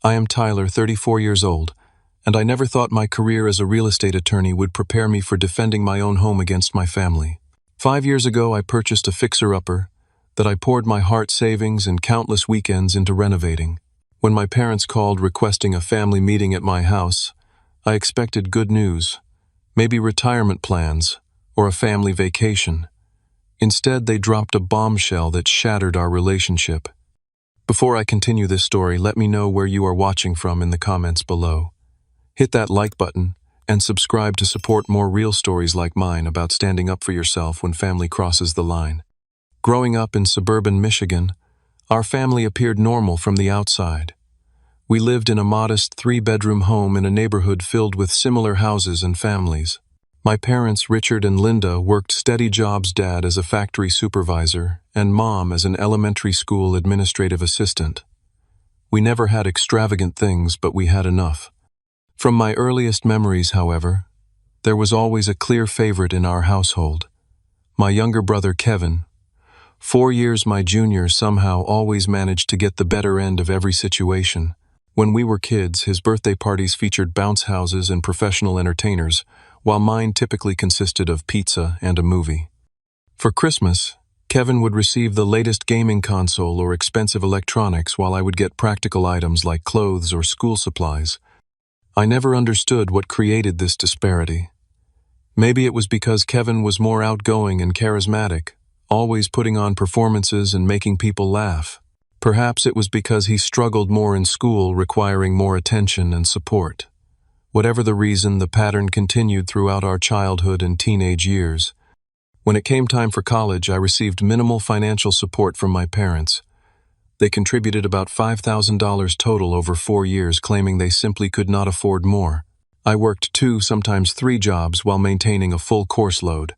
I am Tyler, 34 years old, and I never thought my career as a real estate attorney would prepare me for defending my own home against my family. 5 years ago, I purchased a fixer-upper that I poured my heart savings and countless weekends into renovating. When my parents called requesting a family meeting at my house, I expected good news, maybe retirement plans or a family vacation. Instead, they dropped a bombshell that shattered our relationship. Before I continue this story, let me know where you are watching from in the comments below. Hit that like button and subscribe to support more real stories like mine about standing up for yourself when family crosses the line. Growing up in suburban Michigan, our family appeared normal from the outside. We lived in a modest 3-bedroom home in a neighborhood filled with similar houses and families. My parents, Richard and Linda, worked steady jobs, dad as a factory supervisor and mom as an elementary school administrative assistant. We never had extravagant things, but we had enough. From my earliest memories, however, there was always a clear favorite in our household. My younger brother, Kevin, 4 years my junior, somehow always managed to get the better end of every situation. When we were kids, his birthday parties featured bounce houses and professional entertainers, while mine typically consisted of pizza and a movie. For Christmas, Kevin would receive the latest gaming console or expensive electronics, while I would get practical items like clothes or school supplies. I never understood what created this disparity. Maybe it was because Kevin was more outgoing and charismatic, always putting on performances and making people laugh. Perhaps it was because he struggled more in school, requiring more attention and support. Whatever the reason, the pattern continued throughout our childhood and teenage years. When it came time for college, I received minimal financial support from my parents. They contributed about $5,000 total over 4 years, claiming they simply could not afford more. I worked 2, sometimes 3 jobs while maintaining a full course load.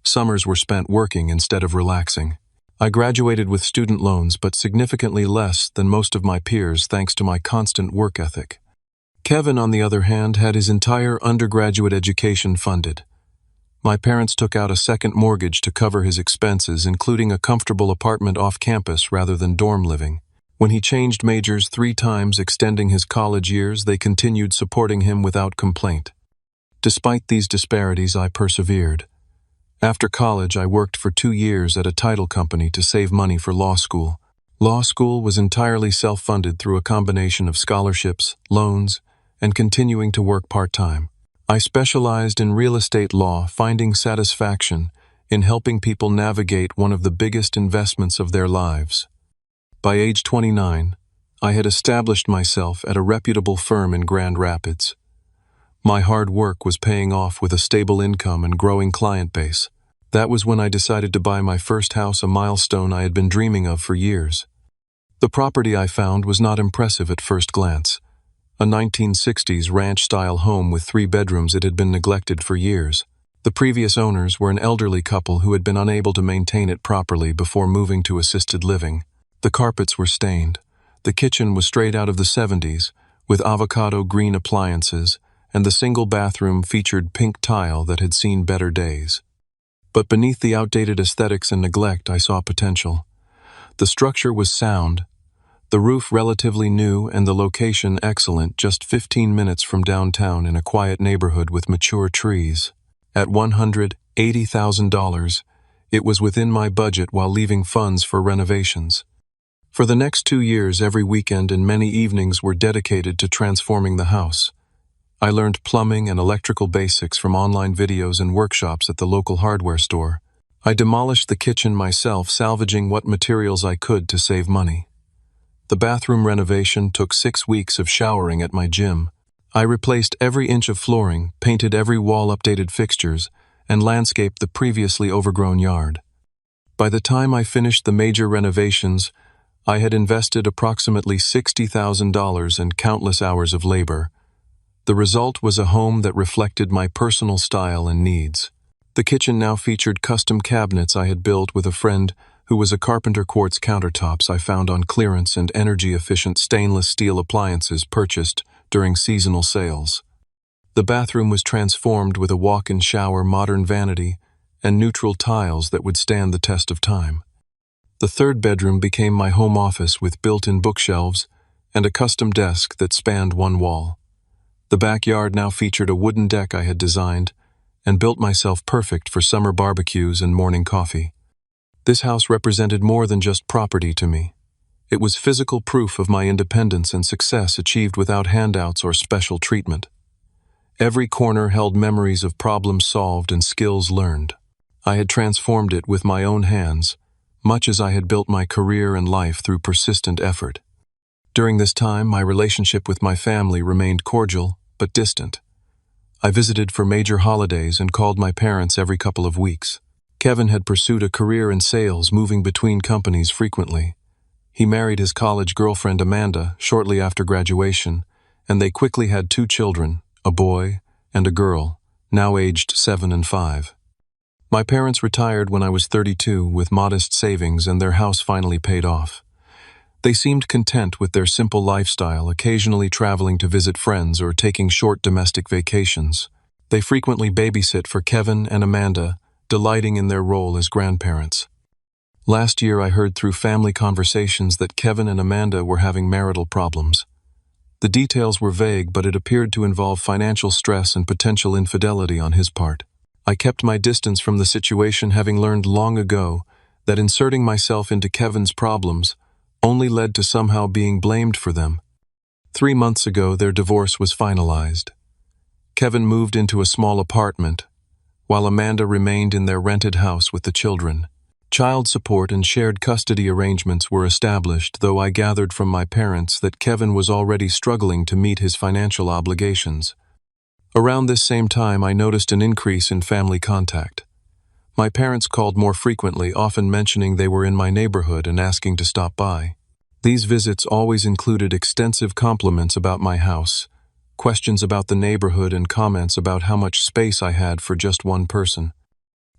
Summers were spent working instead of relaxing. I graduated with student loans, but significantly less than most of my peers thanks to my constant work ethic. Kevin, on the other hand, had his entire undergraduate education funded. My parents took out a second mortgage to cover his expenses, including a comfortable apartment off campus rather than dorm living. When he changed majors 3 times, extending his college years, they continued supporting him without complaint. Despite these disparities, I persevered. After college, I worked for 2 years at a title company to save money for law school. Law school was entirely self-funded through a combination of scholarships, loans, and continuing to work part-time. I specialized in real estate law, finding satisfaction in helping people navigate one of the biggest investments of their lives. By age 29, I had established myself at a reputable firm in Grand Rapids. My hard work was paying off with a stable income and growing client base. That was when I decided to buy my first house, a milestone I had been dreaming of for years. The property I found was not impressive at first glance. A 1960s ranch-style home with 3 bedrooms, it had been neglected for years. The previous owners were an elderly couple who had been unable to maintain it properly before moving to assisted living. The carpets were stained. The kitchen was straight out of the 70s, with avocado green appliances, and the single bathroom featured pink tile that had seen better days. But beneath the outdated aesthetics and neglect, I saw potential. The structure was sound, the roof relatively new, and the location excellent, just 15 minutes from downtown in a quiet neighborhood with mature trees. At $180,000, it was within my budget while leaving funds for renovations. For the next 2 years, every weekend and many evenings were dedicated to transforming the house. I learned plumbing and electrical basics from online videos and workshops at the local hardware store. I demolished the kitchen myself, salvaging what materials I could to save money. The bathroom renovation took 6 weeks of showering at my gym. I replaced every inch of flooring, painted every wall, updated fixtures, and landscaped the previously overgrown yard. By the time I finished the major renovations, I had invested approximately $60,000 and countless hours of labor. The result was a home that reflected my personal style and needs. The kitchen now featured custom cabinets I had built with a friend who was a carpenter, quartz countertops I found on clearance, and energy-efficient stainless steel appliances purchased during seasonal sales. The bathroom was transformed with a walk-in shower, modern vanity, and neutral tiles that would stand the test of time. The 3rd bedroom became my home office with built-in bookshelves and a custom desk that spanned one wall. The backyard now featured a wooden deck I had designed and built myself perfect for summer barbecues and morning coffee. This house represented more than just property to me. It was physical proof of my independence and success achieved without handouts or special treatment. Every corner held memories of problems solved and skills learned. I had transformed it with my own hands, much as I had built my career and life through persistent effort. During this time, my relationship with my family remained cordial but distant. I visited for major holidays and called my parents every couple of weeks. Kevin had pursued a career in sales, moving between companies frequently. He married his college girlfriend Amanda shortly after graduation, and they quickly had 2 children, a boy and a girl, now aged 7 and 5. My parents retired when I was 32 with modest savings, and their house finally paid off. They seemed content with their simple lifestyle, occasionally traveling to visit friends or taking short domestic vacations. They frequently babysit for Kevin and Amanda, delighting in their role as grandparents. Last year I heard through family conversations that Kevin and Amanda were having marital problems. The details were vague, but it appeared to involve financial stress and potential infidelity on his part. I kept my distance from the situation, having learned long ago that inserting myself into Kevin's problems only led to somehow being blamed for them. 3 months ago, their divorce was finalized. Kevin moved into a small apartment, while Amanda remained in their rented house with the children. Child support and shared custody arrangements were established, though I gathered from my parents that Kevin was already struggling to meet his financial obligations. Around this same time, I noticed an increase in family contact. My parents called more frequently, often mentioning they were in my neighborhood and asking to stop by. These visits always included extensive compliments about my house, questions about the neighborhood, and comments about how much space I had for just one person.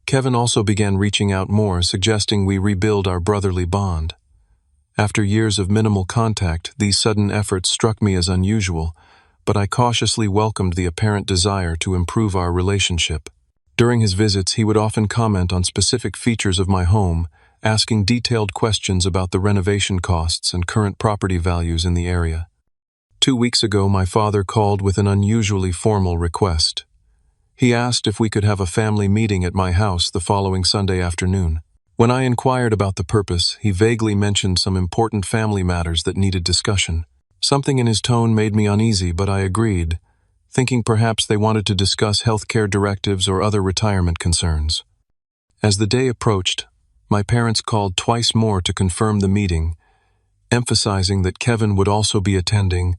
Kevin also began reaching out more, suggesting we rebuild our brotherly bond. After years of minimal contact, these sudden efforts struck me as unusual, but I cautiously welcomed the apparent desire to improve our relationship. During his visits, he would often comment on specific features of my home, asking detailed questions about the renovation costs and current property values in the area. 2 weeks ago, my father called with an unusually formal request. He asked if we could have a family meeting at my house the following Sunday afternoon. When I inquired about the purpose, he vaguely mentioned some important family matters that needed discussion. Something in his tone made me uneasy, but I agreed, thinking perhaps they wanted to discuss healthcare directives or other retirement concerns. As the day approached, my parents called twice more to confirm the meeting, emphasizing that Kevin would also be attending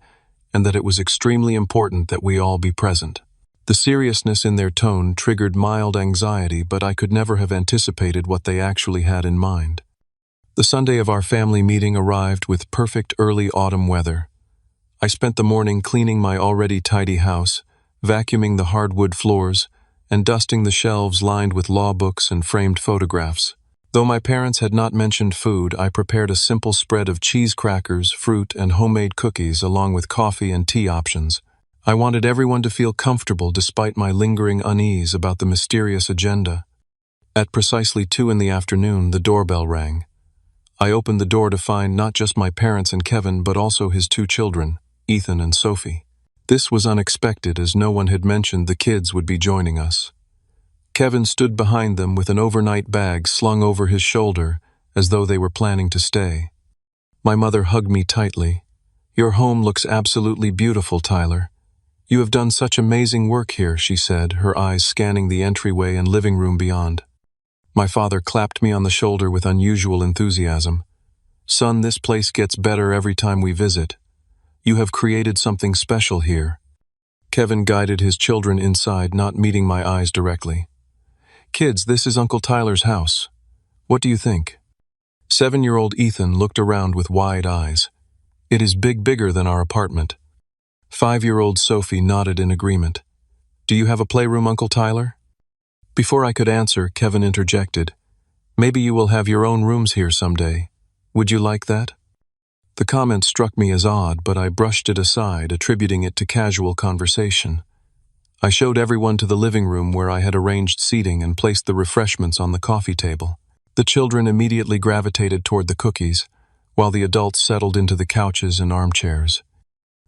and that it was extremely important that we all be present. The seriousness in their tone triggered mild anxiety, but I could never have anticipated what they actually had in mind. The Sunday of our family meeting arrived with perfect early autumn weather. I spent the morning cleaning my already tidy house, vacuuming the hardwood floors, and dusting the shelves lined with law books and framed photographs. Though my parents had not mentioned food, I prepared a simple spread of cheese crackers, fruit, and homemade cookies, along with coffee and tea options. I wanted everyone to feel comfortable despite my lingering unease about the mysterious agenda. At precisely 2 in the afternoon, the doorbell rang. I opened the door to find not just my parents and Kevin, but also his 2 children, Ethan and Sophie. This was unexpected, as no one had mentioned the kids would be joining us. Kevin stood behind them with an overnight bag slung over his shoulder, as though they were planning to stay. My mother hugged me tightly. "Your home looks absolutely beautiful, Tyler. You have done such amazing work here," she said, her eyes scanning the entryway and living room beyond. My father clapped me on the shoulder with unusual enthusiasm. "Son, this place gets better every time we visit. You have created something special here." Kevin guided his children inside, not meeting my eyes directly. "Kids, this is Uncle Tyler's house. What do you think?" 7-year-old Ethan looked around with wide eyes. "It is bigger than our apartment." 5-year-old Sophie nodded in agreement. "Do you have a playroom, Uncle Tyler?" Before I could answer, Kevin interjected. "Maybe you will have your own rooms here someday. Would you like that?" The comment struck me as odd, but I brushed it aside, attributing it to casual conversation. I showed everyone to the living room, where I had arranged seating and placed the refreshments on the coffee table. The children immediately gravitated toward the cookies, while the adults settled into the couches and armchairs.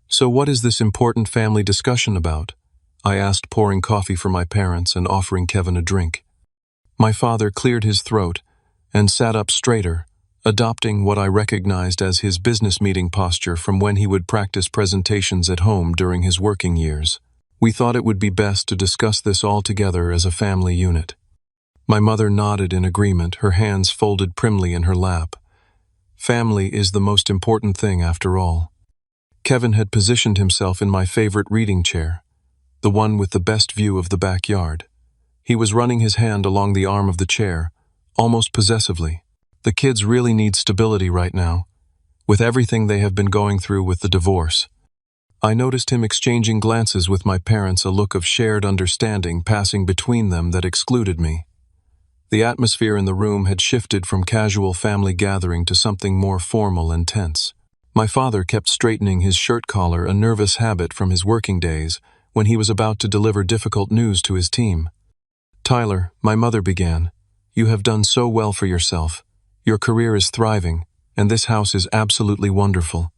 "So what is this important family discussion about?" I asked, pouring coffee for my parents and offering Kevin a drink. My father cleared his throat and sat up straighter, adopting what I recognized as his business meeting posture from when he would practice presentations at home during his working years. "We thought it would be best to discuss this all together as a family unit." My mother nodded in agreement, her hands folded primly in her lap. Family is the most important thing after all. Kevin had positioned himself in my favorite reading chair, the one with the best view of the backyard. He was running his hand along the arm of the chair, almost possessively. "The kids really need stability right now, with everything they have been going through with the divorce." I noticed him exchanging glances with my parents, a look of shared understanding passing between them that excluded me. The atmosphere in the room had shifted from casual family gathering to something more formal and tense. My father kept straightening his shirt collar, a nervous habit from his working days, when he was about to deliver difficult news to his team. "Tyler," my mother began, "you have done so well for yourself. Your career is thriving, and this house is absolutely wonderful.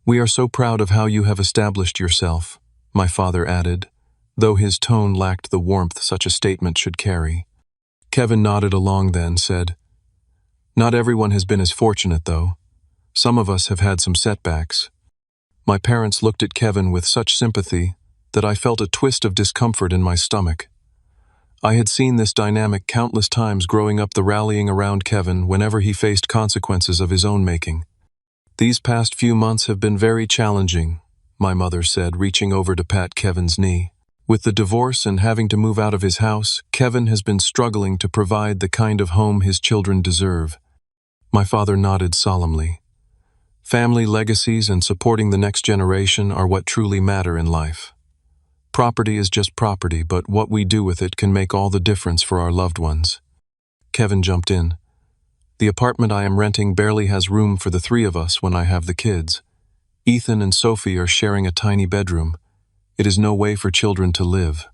We are so proud of how you have established yourself," my father added, though his tone lacked the warmth such a statement should carry. Kevin nodded along, then said, "Not everyone has been as fortunate, though. Some of us have had some setbacks." My parents looked at Kevin with such sympathy that I felt a twist of discomfort in my stomach. I had seen this dynamic countless times growing up, the rallying around Kevin whenever he faced consequences of his own making. "These past few months have been very challenging," my mother said, reaching over to pat Kevin's knee. "With the divorce and having to move out of his house, Kevin has been struggling to provide the kind of home his children deserve." My father nodded solemnly. "Family legacies and supporting the next generation are what truly matter in life. Property is just property, but what we do with it can make all the difference for our loved ones." Kevin jumped in. "The apartment I am renting barely has room for the three of us when I have the kids. Ethan and Sophie are sharing a tiny bedroom. It is no way for children to live."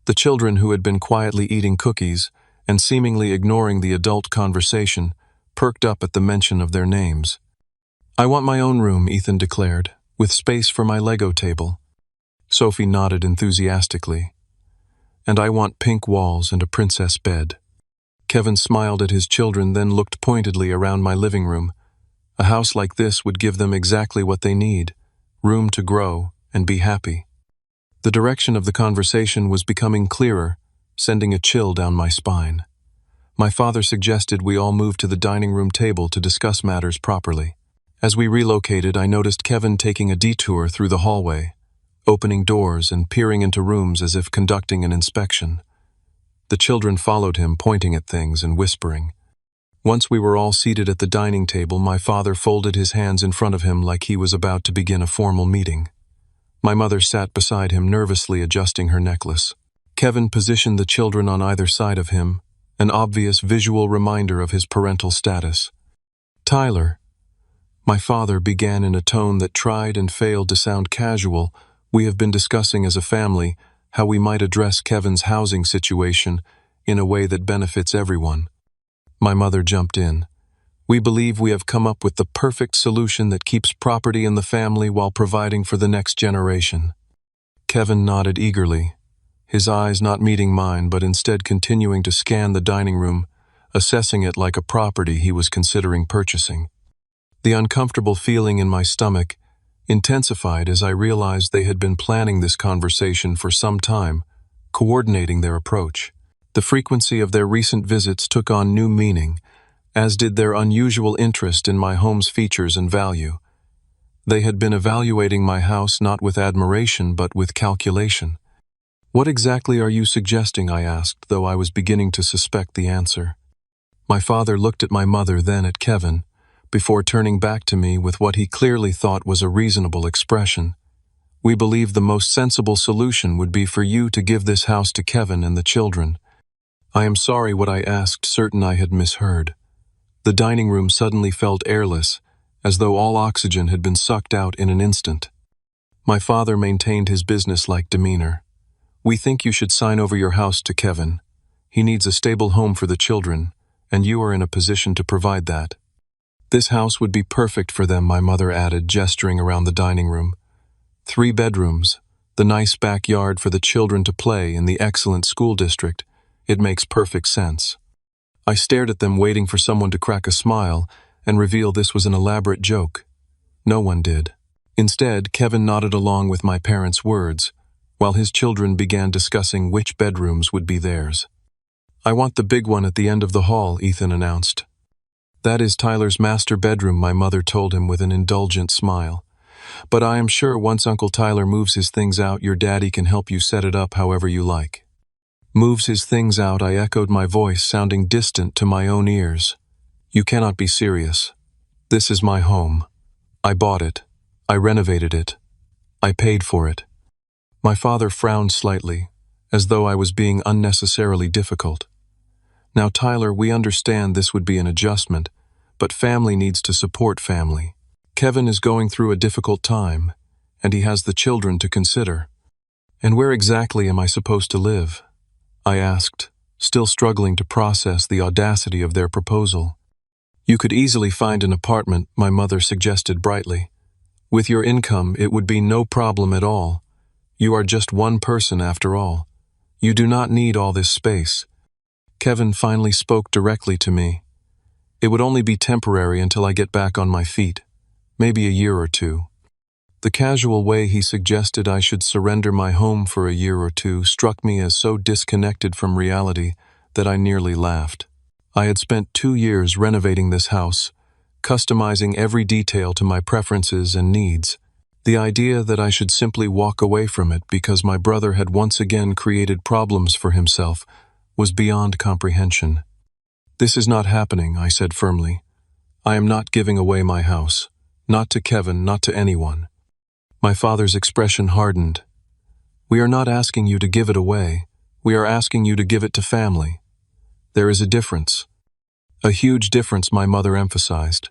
The children, who had been quietly eating cookies and seemingly ignoring the adult conversation, perked up at the mention of their names. "I want my own room," Ethan declared, "with space for my Lego table." Sophie nodded enthusiastically. "And I want pink walls and a princess bed." Kevin smiled at his children, then looked pointedly around my living room. A house like this would give them exactly what they need: room to grow and be happy. The direction of the conversation was becoming clearer, sending a chill down my spine. My father suggested we all move to the dining room table to discuss matters properly. As we relocated, I noticed Kevin taking a detour through the hallway, opening doors and peering into rooms as if conducting an inspection. The children followed him, pointing at things and whispering. Once we were all seated at the dining table, my father folded his hands in front of him like he was about to begin a formal meeting. My mother sat beside him, nervously adjusting her necklace. Kevin positioned the children on either side of him, an obvious visual reminder of his parental status. "Tyler," my father began in a tone that tried and failed to sound casual, "we have been discussing as a family how we might address Kevin's housing situation in a way that benefits everyone." My mother jumped in. "We believe we have come up with the perfect solution that keeps property in the family while providing for the next generation." Kevin nodded eagerly, his eyes not meeting mine but instead continuing to scan the dining room, assessing it like a property he was considering purchasing. The uncomfortable feeling in my stomach intensified as I realized they had been planning this conversation for some time, coordinating their approach. The frequency of their recent visits took on new meaning, as did their unusual interest in my home's features and value. They had been evaluating my house not with admiration but with calculation. "What exactly are you suggesting?" I asked, though I was beginning to suspect the answer. My father looked at my mother, then at Kevin, before turning back to me with what he clearly thought was a reasonable expression. "We believe the most sensible solution would be for you to give this house to Kevin and the children." I am sorry, what I asked, certain I had misheard. The dining room suddenly felt airless, as though all oxygen had been sucked out in an instant. My father maintained his business-like demeanor. "We think you should sign over your house to Kevin. He needs a stable home for the children, and you are in a position to provide that." This house would be perfect for them, my mother added, gesturing around the dining room. 3 bedrooms, the nice backyard for the children to play in the excellent school district. It makes perfect sense. I stared at them, waiting for someone to crack a smile and reveal this was an elaborate joke. No one did. Instead, Kevin nodded along with my parents' words, while his children began discussing which bedrooms would be theirs. I want the big one at the end of the hall, Ethan announced. That is Tyler's master bedroom, my mother told him with an indulgent smile. But I am sure once Uncle Tyler moves his things out, your daddy can help you set it up however you like. Moves his things out, I echoed, my voice sounding distant to my own ears. You cannot be serious. This is my home. I bought it. I renovated it. I paid for it. My father frowned slightly, as though I was being unnecessarily difficult. Now, Tyler, we understand this would be an adjustment, but family needs to support family. Kevin is going through a difficult time, and he has the children to consider. And where exactly am I supposed to live? I asked, still struggling to process the audacity of their proposal. You could easily find an apartment, my mother suggested brightly. With your income, it would be no problem at all. You are just one person after all. You do not need all this space. Kevin finally spoke directly to me. It would only be temporary until I get back on my feet, maybe a year or 2. The casual way he suggested I should surrender my home for a year or 2 struck me as so disconnected from reality that I nearly laughed. I had spent 2 years renovating this house, customizing every detail to my preferences and needs. The idea that I should simply walk away from it because my brother had once again created problems for himself was beyond comprehension. This is not happening, I said firmly. I am not giving away my house. Not to Kevin, not to anyone. My father's expression hardened. We are not asking you to give it away. We are asking you to give it to family. There is a difference. A huge difference, my mother emphasized.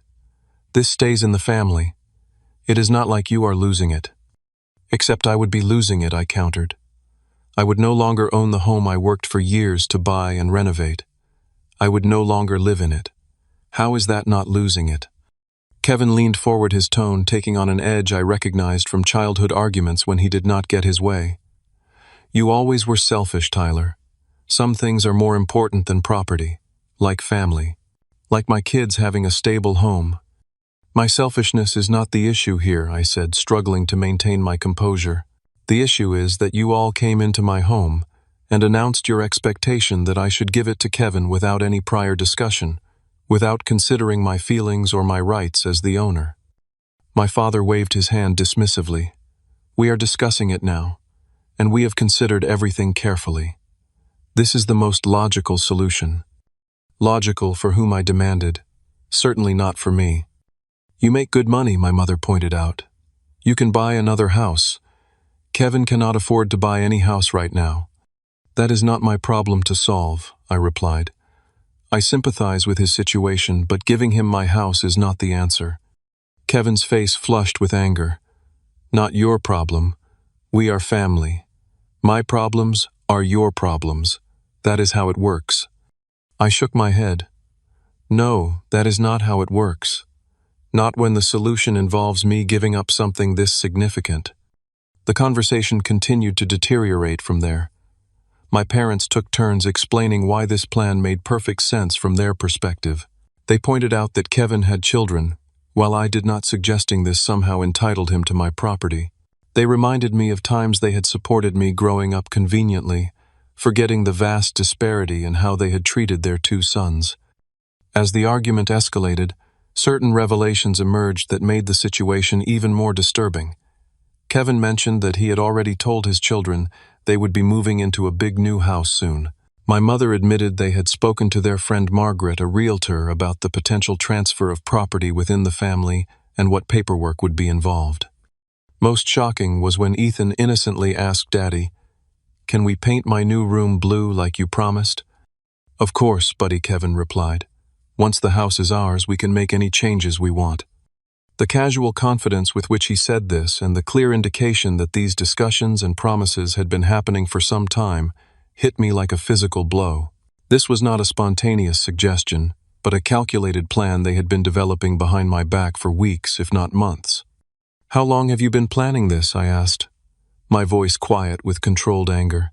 This stays in the family. It is not like you are losing it. Except I would be losing it, I countered. I would no longer own the home I worked for years to buy and renovate. I would no longer live in it. How is that not losing it? Kevin leaned forward, his tone taking on an edge I recognized from childhood arguments when he did not get his way. You always were selfish, Tyler. Some things are more important than property, like family, like my kids having a stable home. My selfishness is not the issue here, I said, struggling to maintain my composure. The issue is that you all came into my home and announced your expectation that I should give it to Kevin without any prior discussion, without considering my feelings or my rights as the owner. My father waved his hand dismissively. We are discussing it now, and we have considered everything carefully. This is the most logical solution. Logical for whom, I demanded. Certainly not for me. You make good money, my mother pointed out. You can buy another house. Kevin cannot afford to buy any house right now. That is not my problem to solve, I replied. I sympathize with his situation, but giving him my house is not the answer. Kevin's face flushed with anger. Not your problem. We are family. My problems are your problems. That is how it works. I shook my head. No, that is not how it works. Not when the solution involves me giving up something this significant. The conversation continued to deteriorate from there. My parents took turns explaining why this plan made perfect sense from their perspective. They pointed out that Kevin had children, while I did not, suggesting this somehow entitled him to my property. They reminded me of times they had supported me growing up conveniently, forgetting the vast disparity in how they had treated their 2 sons. As the argument escalated, certain revelations emerged that made the situation even more disturbing. Kevin mentioned that he had already told his children they would be moving into a big new house soon. My mother admitted they had spoken to their friend Margaret, a realtor, about the potential transfer of property within the family and what paperwork would be involved. Most shocking was when Ethan innocently asked Daddy, "Can we paint my new room blue like you promised?" "Of course, buddy," Kevin replied. "Once the house is ours, we can make any changes we want." The casual confidence with which he said this and the clear indication that these discussions and promises had been happening for some time hit me like a physical blow. This was not a spontaneous suggestion. but a calculated plan they had been developing behind my back for weeks, if not months. "How long have you been planning this?" I asked, my voice quiet with controlled anger.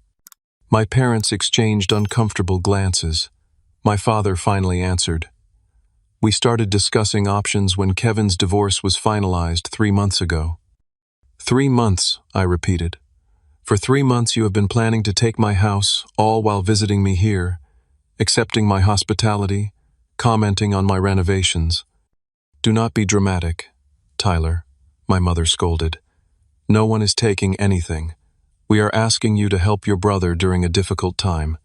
My parents exchanged uncomfortable glances. My father finally answered. "We started discussing options when Kevin's divorce was finalized 3 months ago." 3 months, I repeated. "For 3 months you have been planning to take my house, all while visiting me here, accepting my hospitality, commenting on my renovations." "Do not be dramatic, Tyler," my mother scolded. "No one is taking anything. We are asking you to help your brother during a difficult time."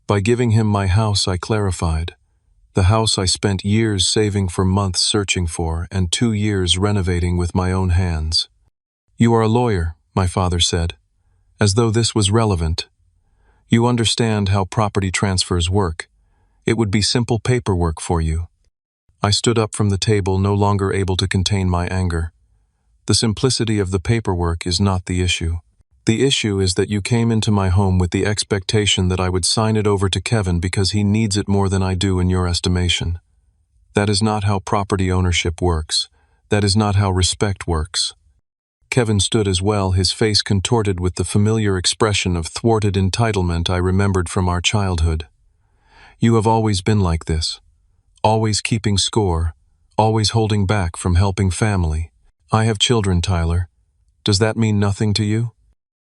By giving him my house, I clarified. The house I spent years saving for months searching for and 2 years renovating with my own hands. "You are a lawyer," my father said, as though this was relevant. "You understand how property transfers work. It would be simple paperwork for you." I stood up from the table, no longer able to contain my anger. "The simplicity of the paperwork is not the issue. The issue is that you came into my home with the expectation that I would sign it over to Kevin because he needs it more than I do in your estimation. That is not how property ownership works. That is not how respect works." Kevin stood as well, his face contorted with the familiar expression of thwarted entitlement I remembered from our childhood. "You have always been like this. Always keeping score, always holding back from helping family. I have children, Tyler. Does that mean nothing to you?"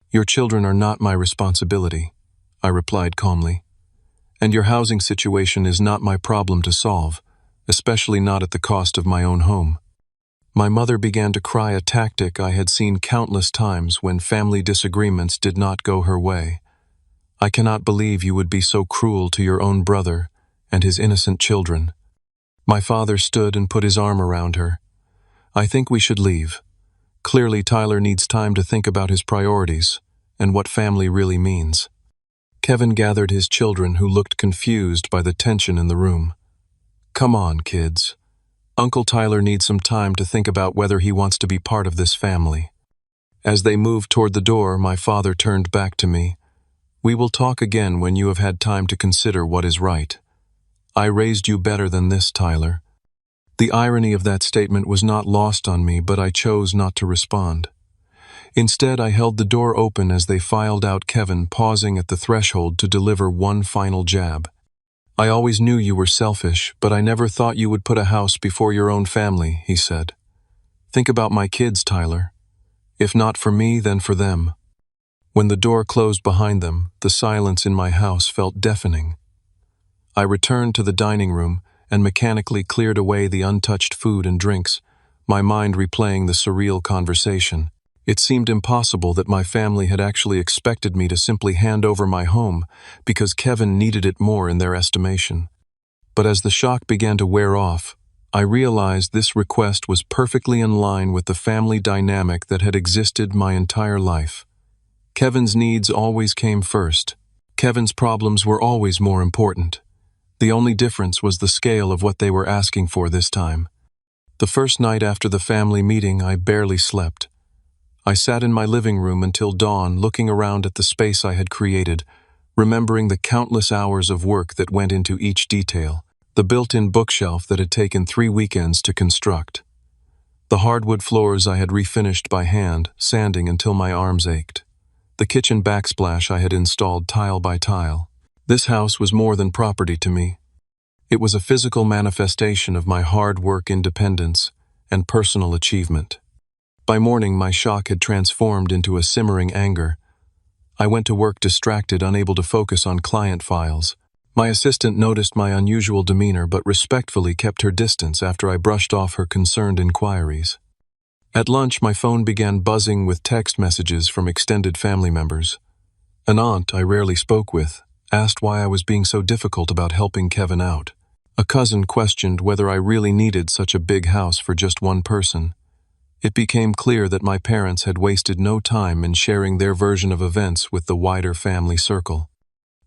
"Your children are not my responsibility," I replied calmly. "And your housing situation is not my problem to solve, especially not at the cost of my own home." My mother began to cry, a tactic I had seen countless times when family disagreements did not go her way. "I cannot believe you would be so cruel to your own brother and his innocent children." My father stood and put his arm around her. "I think we should leave. Clearly, Tyler needs time to think about his priorities and what family really means." Kevin gathered his children, who looked confused by the tension in the room. "Come on, kids. Uncle Tyler needs some time to think about whether he wants to be part of this family." As they moved toward the door, my father turned back to me. "We will talk again when you have had time to consider what is right. I raised you better than this, Tyler." The irony of that statement was not lost on me, but I chose not to respond. Instead, I held the door open as they filed out, Kevin pausing at the threshold to deliver one final jab. "I always knew you were selfish, but I never thought you would put a house before your own family," he said. "Think about my kids, Tyler. If not for me, then for them." When the door closed behind them, the silence in my house felt deafening. I returned to the dining room and mechanically cleared away the untouched food and drinks, my mind replaying the surreal conversation. It seemed impossible that my family had actually expected me to simply hand over my home because Kevin needed it more in their estimation. But as the shock began to wear off, I realized this request was perfectly in line with the family dynamic that had existed my entire life. Kevin's needs always came first. Kevin's problems were always more important. The only difference was the scale of what they were asking for this time. The first night after the family meeting, I barely slept. I sat in my living room until dawn, looking around at the space I had created, remembering the countless hours of work that went into each detail. The built-in bookshelf that had taken 3 weekends to construct. The hardwood floors I had refinished by hand, sanding until my arms ached. The kitchen backsplash I had installed tile by tile. This house was more than property to me. It was a physical manifestation of my hard work, independence, and personal achievement. By morning, my shock had transformed into a simmering anger. I went to work distracted, unable to focus on client files. My assistant noticed my unusual demeanor but respectfully kept her distance after I brushed off her concerned inquiries. At lunch, my phone began buzzing with text messages from extended family members. An aunt I rarely spoke with asked why I was being so difficult about helping Kevin out. A cousin questioned whether I really needed such a big house for just one person. It became clear that my parents had wasted no time in sharing their version of events with the wider family circle.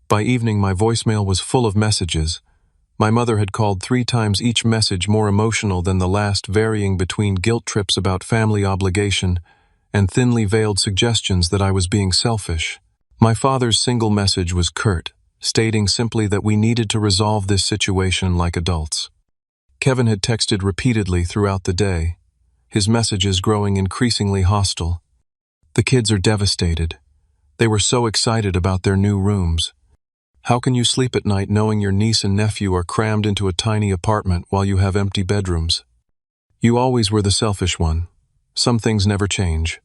By evening, my voicemail was full of messages. My mother had called 3 times, each message more emotional than the last, varying between guilt trips about family obligation and thinly veiled suggestions that I was being selfish. My father's single message was curt, stating simply that we needed to resolve this situation like adults. Kevin had texted repeatedly throughout the day, his messages growing increasingly hostile. The kids are devastated. They were so excited about their new rooms. How can you sleep at night knowing your niece and nephew are crammed into a tiny apartment while you have empty bedrooms? You always were the selfish one. Some things never change.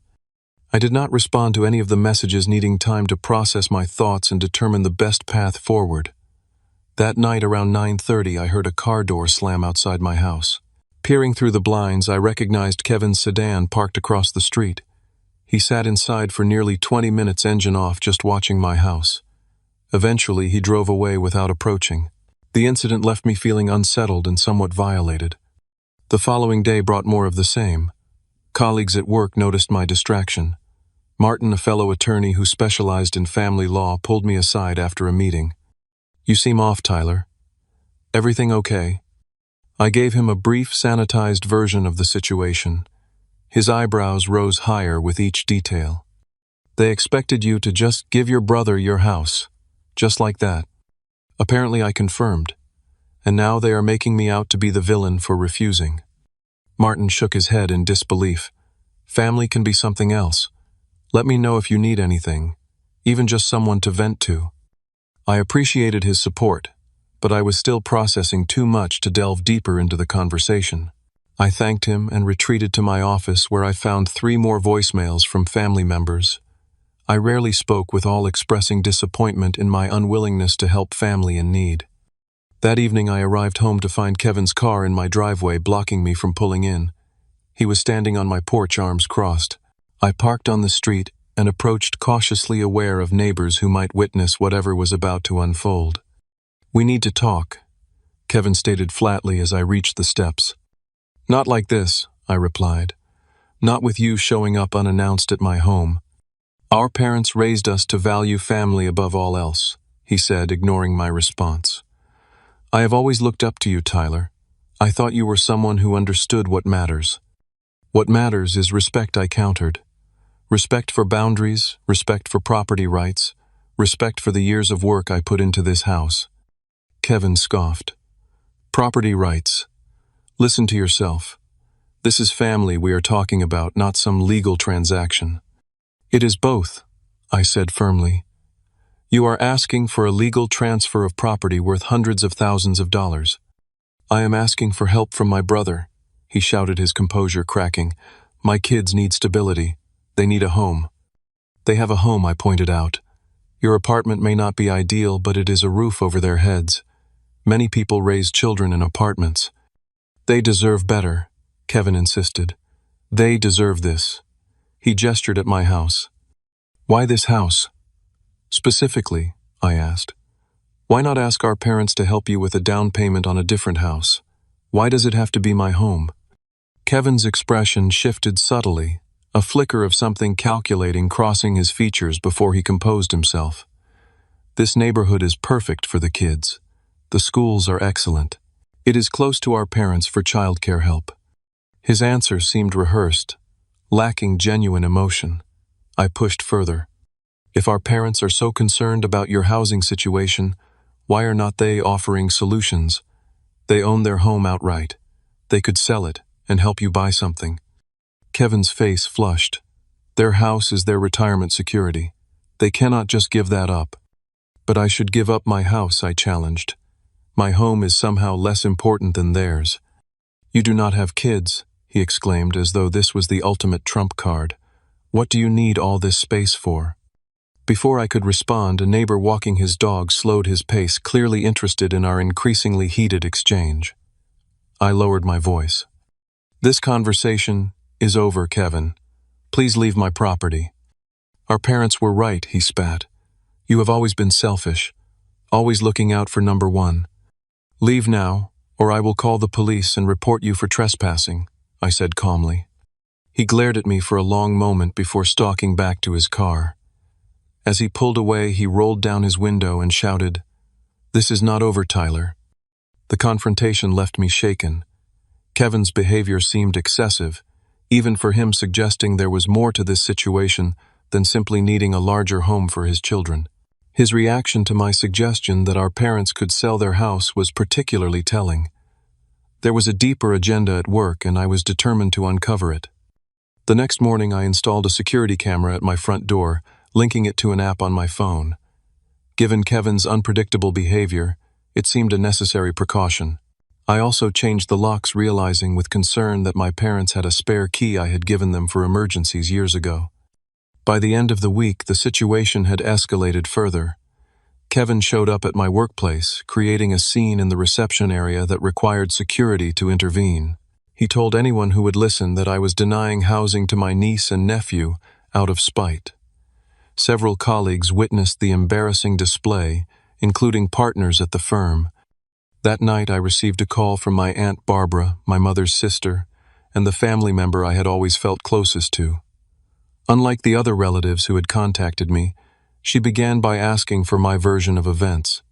I did not respond to any of the messages, needing time to process my thoughts and determine the best path forward. That night around 9:30, I heard a car door slam outside my house. Peering through the blinds, I recognized Kevin's sedan parked across the street. He sat inside for nearly 20 minutes, engine off, just watching my house. Eventually, he drove away without approaching. The incident left me feeling unsettled and somewhat violated. The following day brought more of the same. Colleagues at work noticed my distraction. Martin, a fellow attorney who specialized in family law, pulled me aside after a meeting. "You seem off, Tyler. Everything okay?" I gave him a brief, sanitized version of the situation. His eyebrows rose higher with each detail. "They expected you to just give your brother your house. Just like that." Apparently I confirmed. "And now they are making me out to be the villain for refusing." Martin shook his head in disbelief. "Family can be something else. Let me know if you need anything, even just someone to vent to." I appreciated his support, but I was still processing too much to delve deeper into the conversation. I thanked him and retreated to my office, where I found 3 more voicemails from family members. I rarely spoke, with all expressing disappointment in my unwillingness to help family in need. That evening I arrived home to find Kevin's car in my driveway, blocking me from pulling in. He was standing on my porch, arms crossed. I parked on the street and approached, cautiously aware of neighbors who might witness whatever was about to unfold. "We need to talk," Kevin stated flatly as I reached the steps. "Not like this," I replied. "Not with you showing up unannounced at my home. Our parents raised us to value family above all else," he said, ignoring my response. "I have always looked up to you, Tyler. I thought you were someone who understood what matters." "What matters is respect," I countered. "Respect for boundaries, respect for property rights, respect for the years of work I put into this house." Kevin scoffed. "Property rights. Listen to yourself. This is family we are talking about, not some legal transaction." "It is both," I said firmly. "You are asking for a legal transfer of property worth hundreds of thousands of dollars. I am asking for help from my brother," he shouted, his composure cracking. "My kids need stability. They need a home." "They have a home," I pointed out. "Your apartment may not be ideal, but it is a roof over their heads. Many people raise children in apartments." "They deserve better," Kevin insisted. "They deserve this." He gestured at my house. "Why this house?" "Specifically," I asked. "Why not ask our parents to help you with a down payment on a different house? Why does it have to be my home?" Kevin's expression shifted subtly, a flicker of something calculating crossing his features before he composed himself. "This neighborhood is perfect for the kids. The schools are excellent. It is close to our parents for childcare help." His answer seemed rehearsed, lacking genuine emotion. I pushed further. "If our parents are so concerned about your housing situation, why are not they offering solutions? They own their home outright. They could sell it and help you buy something." Kevin's face flushed. "Their house is their retirement security. They cannot just give that up." "But I should give up my house," I challenged. "My home is somehow less important than theirs." "You do not have kids," he exclaimed, as though this was the ultimate trump card. "What do you need all this space for?" Before I could respond, a neighbor walking his dog slowed his pace, clearly interested in our increasingly heated exchange. I lowered my voice. "This conversation is over, Kevin. Please leave my property." "Our parents were right," he spat. "You have always been selfish, always looking out for number one. Leave now, or I will call the police and report you for trespassing," I said calmly. He glared at me for a long moment before stalking back to his car. As he pulled away, he rolled down his window and shouted, "This is not over, Tyler." The confrontation left me shaken. Kevin's behavior seemed excessive, even for him, suggesting there was more to this situation than simply needing a larger home for his children. His reaction to my suggestion that our parents could sell their house was particularly telling. There was a deeper agenda at work, and I was determined to uncover it. The next morning, I installed a security camera at my front door, linking it to an app on my phone. Given Kevin's unpredictable behavior, it seemed a necessary precaution. I also changed the locks, realizing with concern that my parents had a spare key I had given them for emergencies years ago. By the end of the week, the situation had escalated further. Kevin showed up at my workplace, creating a scene in the reception area that required security to intervene. He told anyone who would listen that I was denying housing to my niece and nephew out of spite. Several colleagues witnessed the embarrassing display, including partners at the firm. That night, I received a call from my Aunt Barbara, my mother's sister, and the family member I had always felt closest to. Unlike the other relatives who had contacted me, she began by asking for my version of events.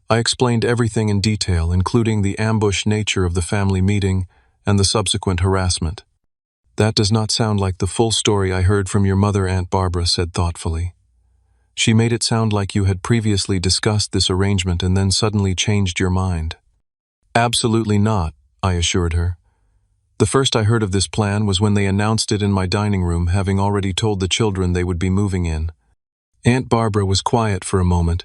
I explained everything in detail, including the ambush nature of the family meeting and the subsequent harassment. "That does not sound like the full story I heard from your mother," Aunt Barbara said thoughtfully. "She made it sound like you had previously discussed this arrangement and then suddenly changed your mind." "Absolutely not," I assured her. "The first I heard of this plan was when they announced it in my dining room, having already told the children they would be moving in." Aunt Barbara was quiet for a moment.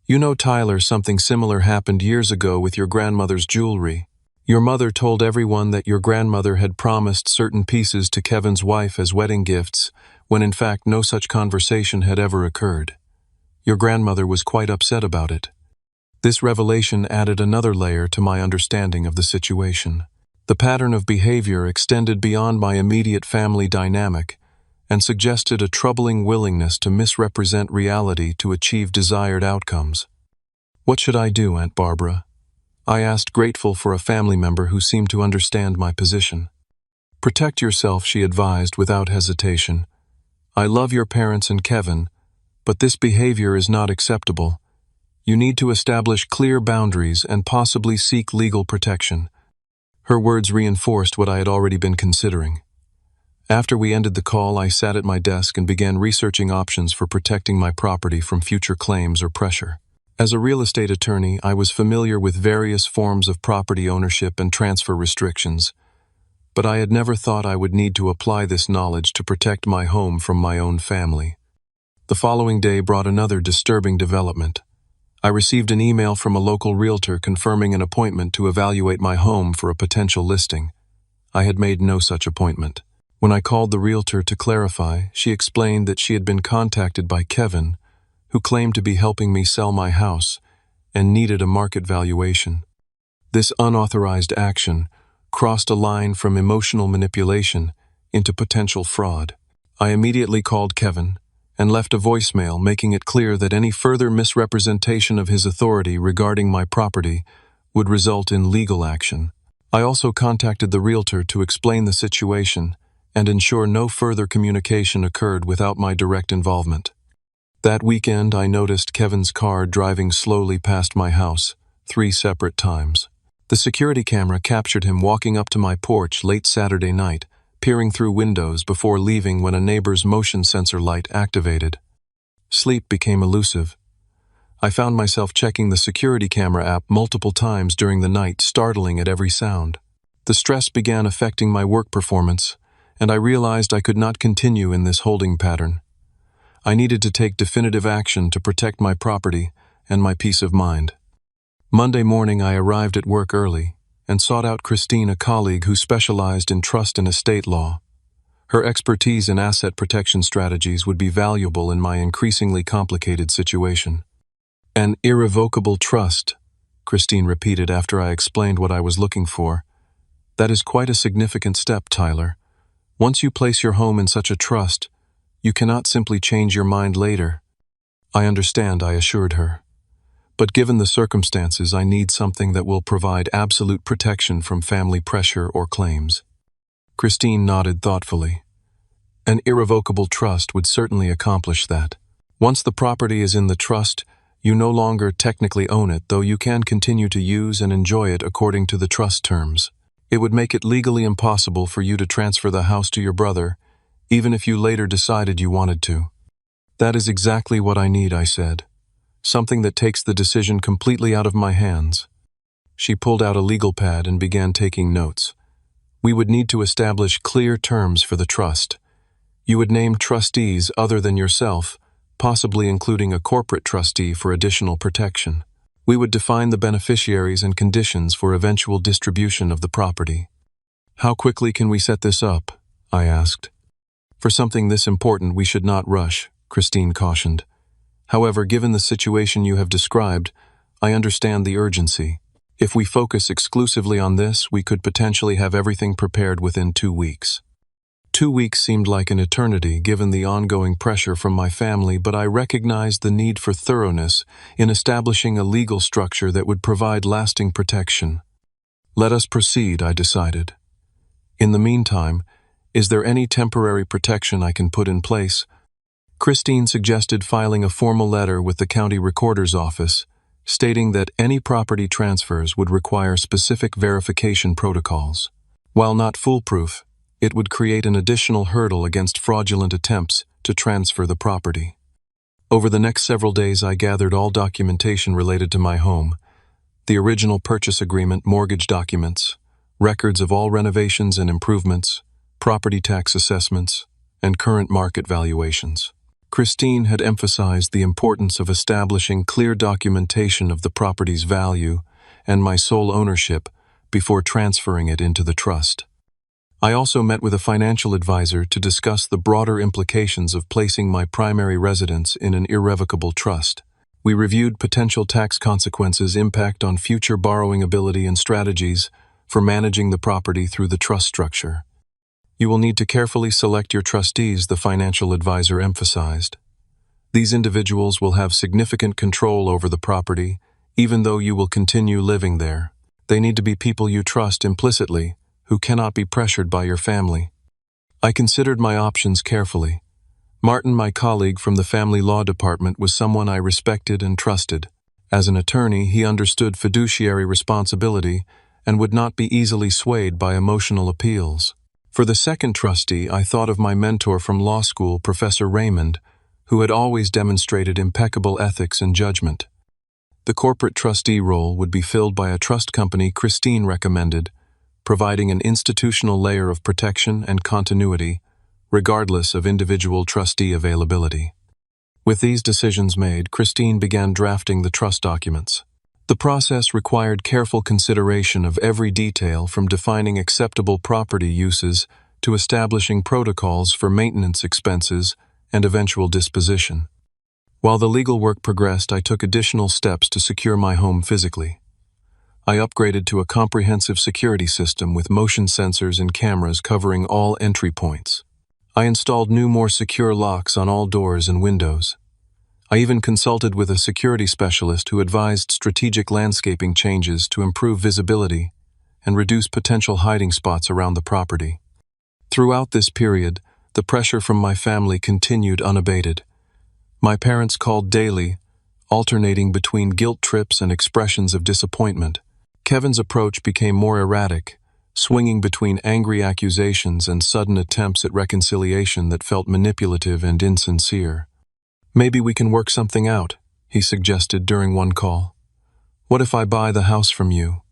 "You know, Tyler, something similar happened years ago with your grandmother's jewelry. Your mother told everyone that your grandmother had promised certain pieces to Kevin's wife as wedding gifts, when in fact no such conversation had ever occurred. Your grandmother was quite upset about it." This revelation added another layer to my understanding of the situation. The pattern of behavior extended beyond my immediate family dynamic and suggested a troubling willingness to misrepresent reality to achieve desired outcomes. "What should I do, Aunt Barbara?" I asked, grateful for a family member who seemed to understand my position. "Protect yourself," she advised without hesitation. "I love your parents and Kevin, but this behavior is not acceptable. You need to establish clear boundaries and possibly seek legal protection." Her words reinforced what I had already been considering. After we ended the call, I sat at my desk and began researching options for protecting my property from future claims or pressure. As a real estate attorney, I was familiar with various forms of property ownership and transfer restrictions, but I had never thought I would need to apply this knowledge to protect my home from my own family. The following day brought another disturbing development. I received an email from a local realtor confirming an appointment to evaluate my home for a potential listing. I had made no such appointment. When I called the realtor to clarify, she explained that she had been contacted by Kevin, who claimed to be helping me sell my house and needed a market valuation. This unauthorized action crossed a line from emotional manipulation into potential fraud. I immediately called Kevin and left a voicemail making it clear that any further misrepresentation of his authority regarding my property would result in legal action. I also contacted the realtor to explain the situation and ensure no further communication occurred without my direct involvement. That weekend, I noticed Kevin's car driving slowly past my house 3 separate times. The security camera captured him walking up to my porch late Saturday night, peering through windows before leaving when a neighbor's motion sensor light activated. Sleep became elusive. I found myself checking the security camera app multiple times during the night, startling at every sound. The stress began affecting my work performance, and I realized I could not continue in this holding pattern. I needed to take definitive action to protect my property and my peace of mind. Monday morning, I arrived at work early and sought out Christine, a colleague who specialized in trust and estate law. Her expertise in asset protection strategies would be valuable in my increasingly complicated situation. "An irrevocable trust," Christine repeated after I explained what I was looking for. "That is quite a significant step, Tyler. Once you place your home in such a trust, you cannot simply change your mind later." "I understand," I assured her. "But given the circumstances, I need something that will provide absolute protection from family pressure or claims." Christine nodded thoughtfully. "An irrevocable trust would certainly accomplish that. Once the property is in the trust, you no longer technically own it, though you can continue to use and enjoy it according to the trust terms. It would make it legally impossible for you to transfer the house to your brother, even if you later decided you wanted to." "That is exactly what I need," I said. something that takes the decision completely out of my hands. She pulled out a legal pad and began taking notes. We would need to establish clear terms for the trust. You would name trustees other than yourself, possibly including a corporate trustee for additional protection. We would define the beneficiaries and conditions for eventual distribution of the property. How quickly can we set this up? I asked. For something this important, we should not rush, Christine cautioned. However, given the situation you have described, I understand the urgency. If we focus exclusively on this, we could potentially have everything prepared within 2 weeks. 2 weeks seemed like an eternity given the ongoing pressure from my family, but I recognized the need for thoroughness in establishing a legal structure that would provide lasting protection. Let us proceed, I decided. In the meantime, is there any temporary protection I can put in place? Christine suggested filing a formal letter with the county recorder's office, stating that any property transfers would require specific verification protocols. While not foolproof, it would create an additional hurdle against fraudulent attempts to transfer the property. Over the next several days, I gathered all documentation related to my home: the original purchase agreement, mortgage documents, records of all renovations and improvements, property tax assessments, and current market valuations. Christine had emphasized the importance of establishing clear documentation of the property's value and my sole ownership before transferring it into the trust. I also met with a financial advisor to discuss the broader implications of placing my primary residence in an irrevocable trust. We reviewed potential tax consequences, impact on future borrowing ability, and strategies for managing the property through the trust structure. You will need to carefully select your trustees, the financial advisor emphasized. These individuals will have significant control over the property, even though you will continue living there. They need to be people you trust implicitly, who cannot be pressured by your family. I considered my options carefully. Martin, my colleague from the family law department, was someone I respected and trusted. As an attorney, he understood fiduciary responsibility and would not be easily swayed by emotional appeals. For the second trustee, I thought of my mentor from law school, Professor Raymond, who had always demonstrated impeccable ethics and judgment. The corporate trustee role would be filled by a trust company Christine recommended, providing an institutional layer of protection and continuity, regardless of individual trustee availability. With these decisions made, Christine began drafting the trust documents. The process required careful consideration of every detail, from defining acceptable property uses to establishing protocols for maintenance expenses and eventual disposition. While the legal work progressed, I took additional steps to secure my home physically. I upgraded to a comprehensive security system with motion sensors and cameras covering all entry points. I installed new, more secure locks on all doors and windows. I even consulted with a security specialist who advised strategic landscaping changes to improve visibility and reduce potential hiding spots around the property. Throughout this period, the pressure from my family continued unabated. My parents called daily, alternating between guilt trips and expressions of disappointment. Kevin's approach became more erratic, swinging between angry accusations and sudden attempts at reconciliation that felt manipulative and insincere. "Maybe we can work something out," he suggested during one call. "What if I buy the house from you?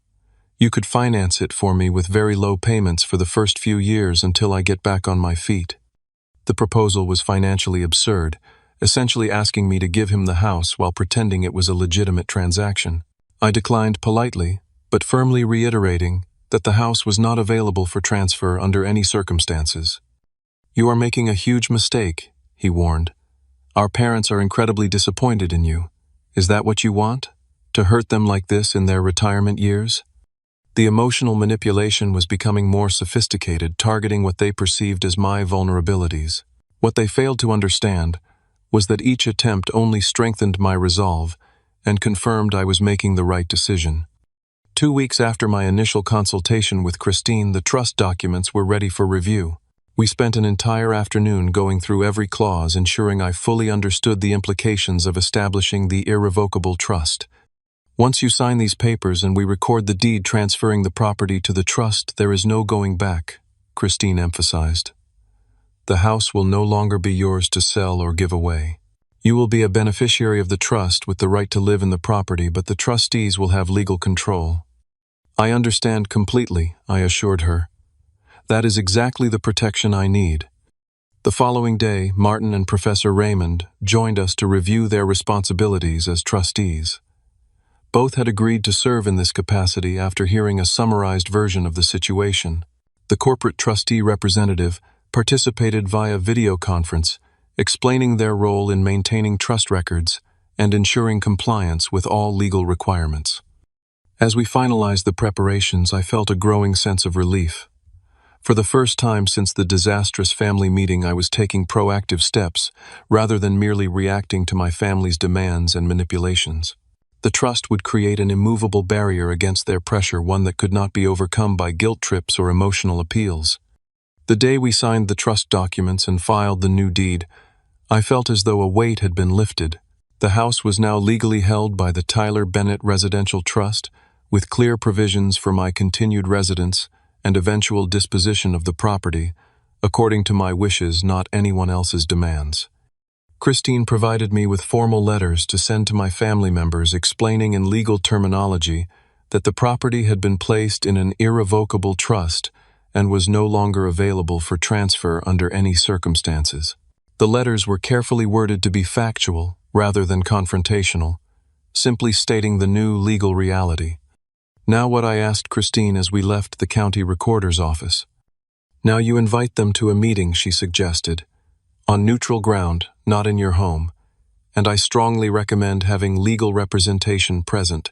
You could finance it for me with very low payments for the first few years until I get back on my feet." The proposal was financially absurd, essentially asking me to give him the house while pretending it was a legitimate transaction. I declined politely, but firmly reiterating that the house was not available for transfer under any circumstances. "You are making a huge mistake," he warned. "Our parents are incredibly disappointed in you. Is that what you want? To hurt them like this in their retirement years?" The emotional manipulation was becoming more sophisticated, targeting what they perceived as my vulnerabilities. What they failed to understand was that each attempt only strengthened my resolve and confirmed I was making the right decision. 2 weeks after my initial consultation with Christine, the trust documents were ready for review. We spent an entire afternoon going through every clause, ensuring I fully understood the implications of establishing the irrevocable trust. "Once you sign these papers and we record the deed transferring the property to the trust, there is no going back," Christine emphasized. "The house will no longer be yours to sell or give away. You will be a beneficiary of the trust with the right to live in the property, but the trustees will have legal control. I understand completely, I assured her. That is exactly the protection I need. The following day, Martin and Professor Raymond joined us to review their responsibilities as trustees. Both had agreed to serve in this capacity after hearing a summarized version of the situation. The corporate trustee representative participated via video conference, explaining their role in maintaining trust records and ensuring compliance with all legal requirements. As we finalized the preparations, I felt a growing sense of relief. For the first time since the disastrous family meeting, I was taking proactive steps rather than merely reacting to my family's demands and manipulations. The trust would create an immovable barrier against their pressure, one that could not be overcome by guilt trips or emotional appeals. The day we signed the trust documents and filed the new deed, I felt as though a weight had been lifted. The house was now legally held by the Tyler Bennett Residential Trust, with clear provisions for my continued residence and eventual disposition of the property, according to my wishes, not anyone else's demands. Christine provided me with formal letters to send to my family members explaining in legal terminology that the property had been placed in an irrevocable trust and was no longer available for transfer under any circumstances. The letters were carefully worded to be factual rather than confrontational, simply stating the new legal reality. Now what I asked Christine as we left the county recorder's office. Now you invite them to a meeting, she suggested, on neutral ground, not in your home, and I strongly recommend having legal representation present.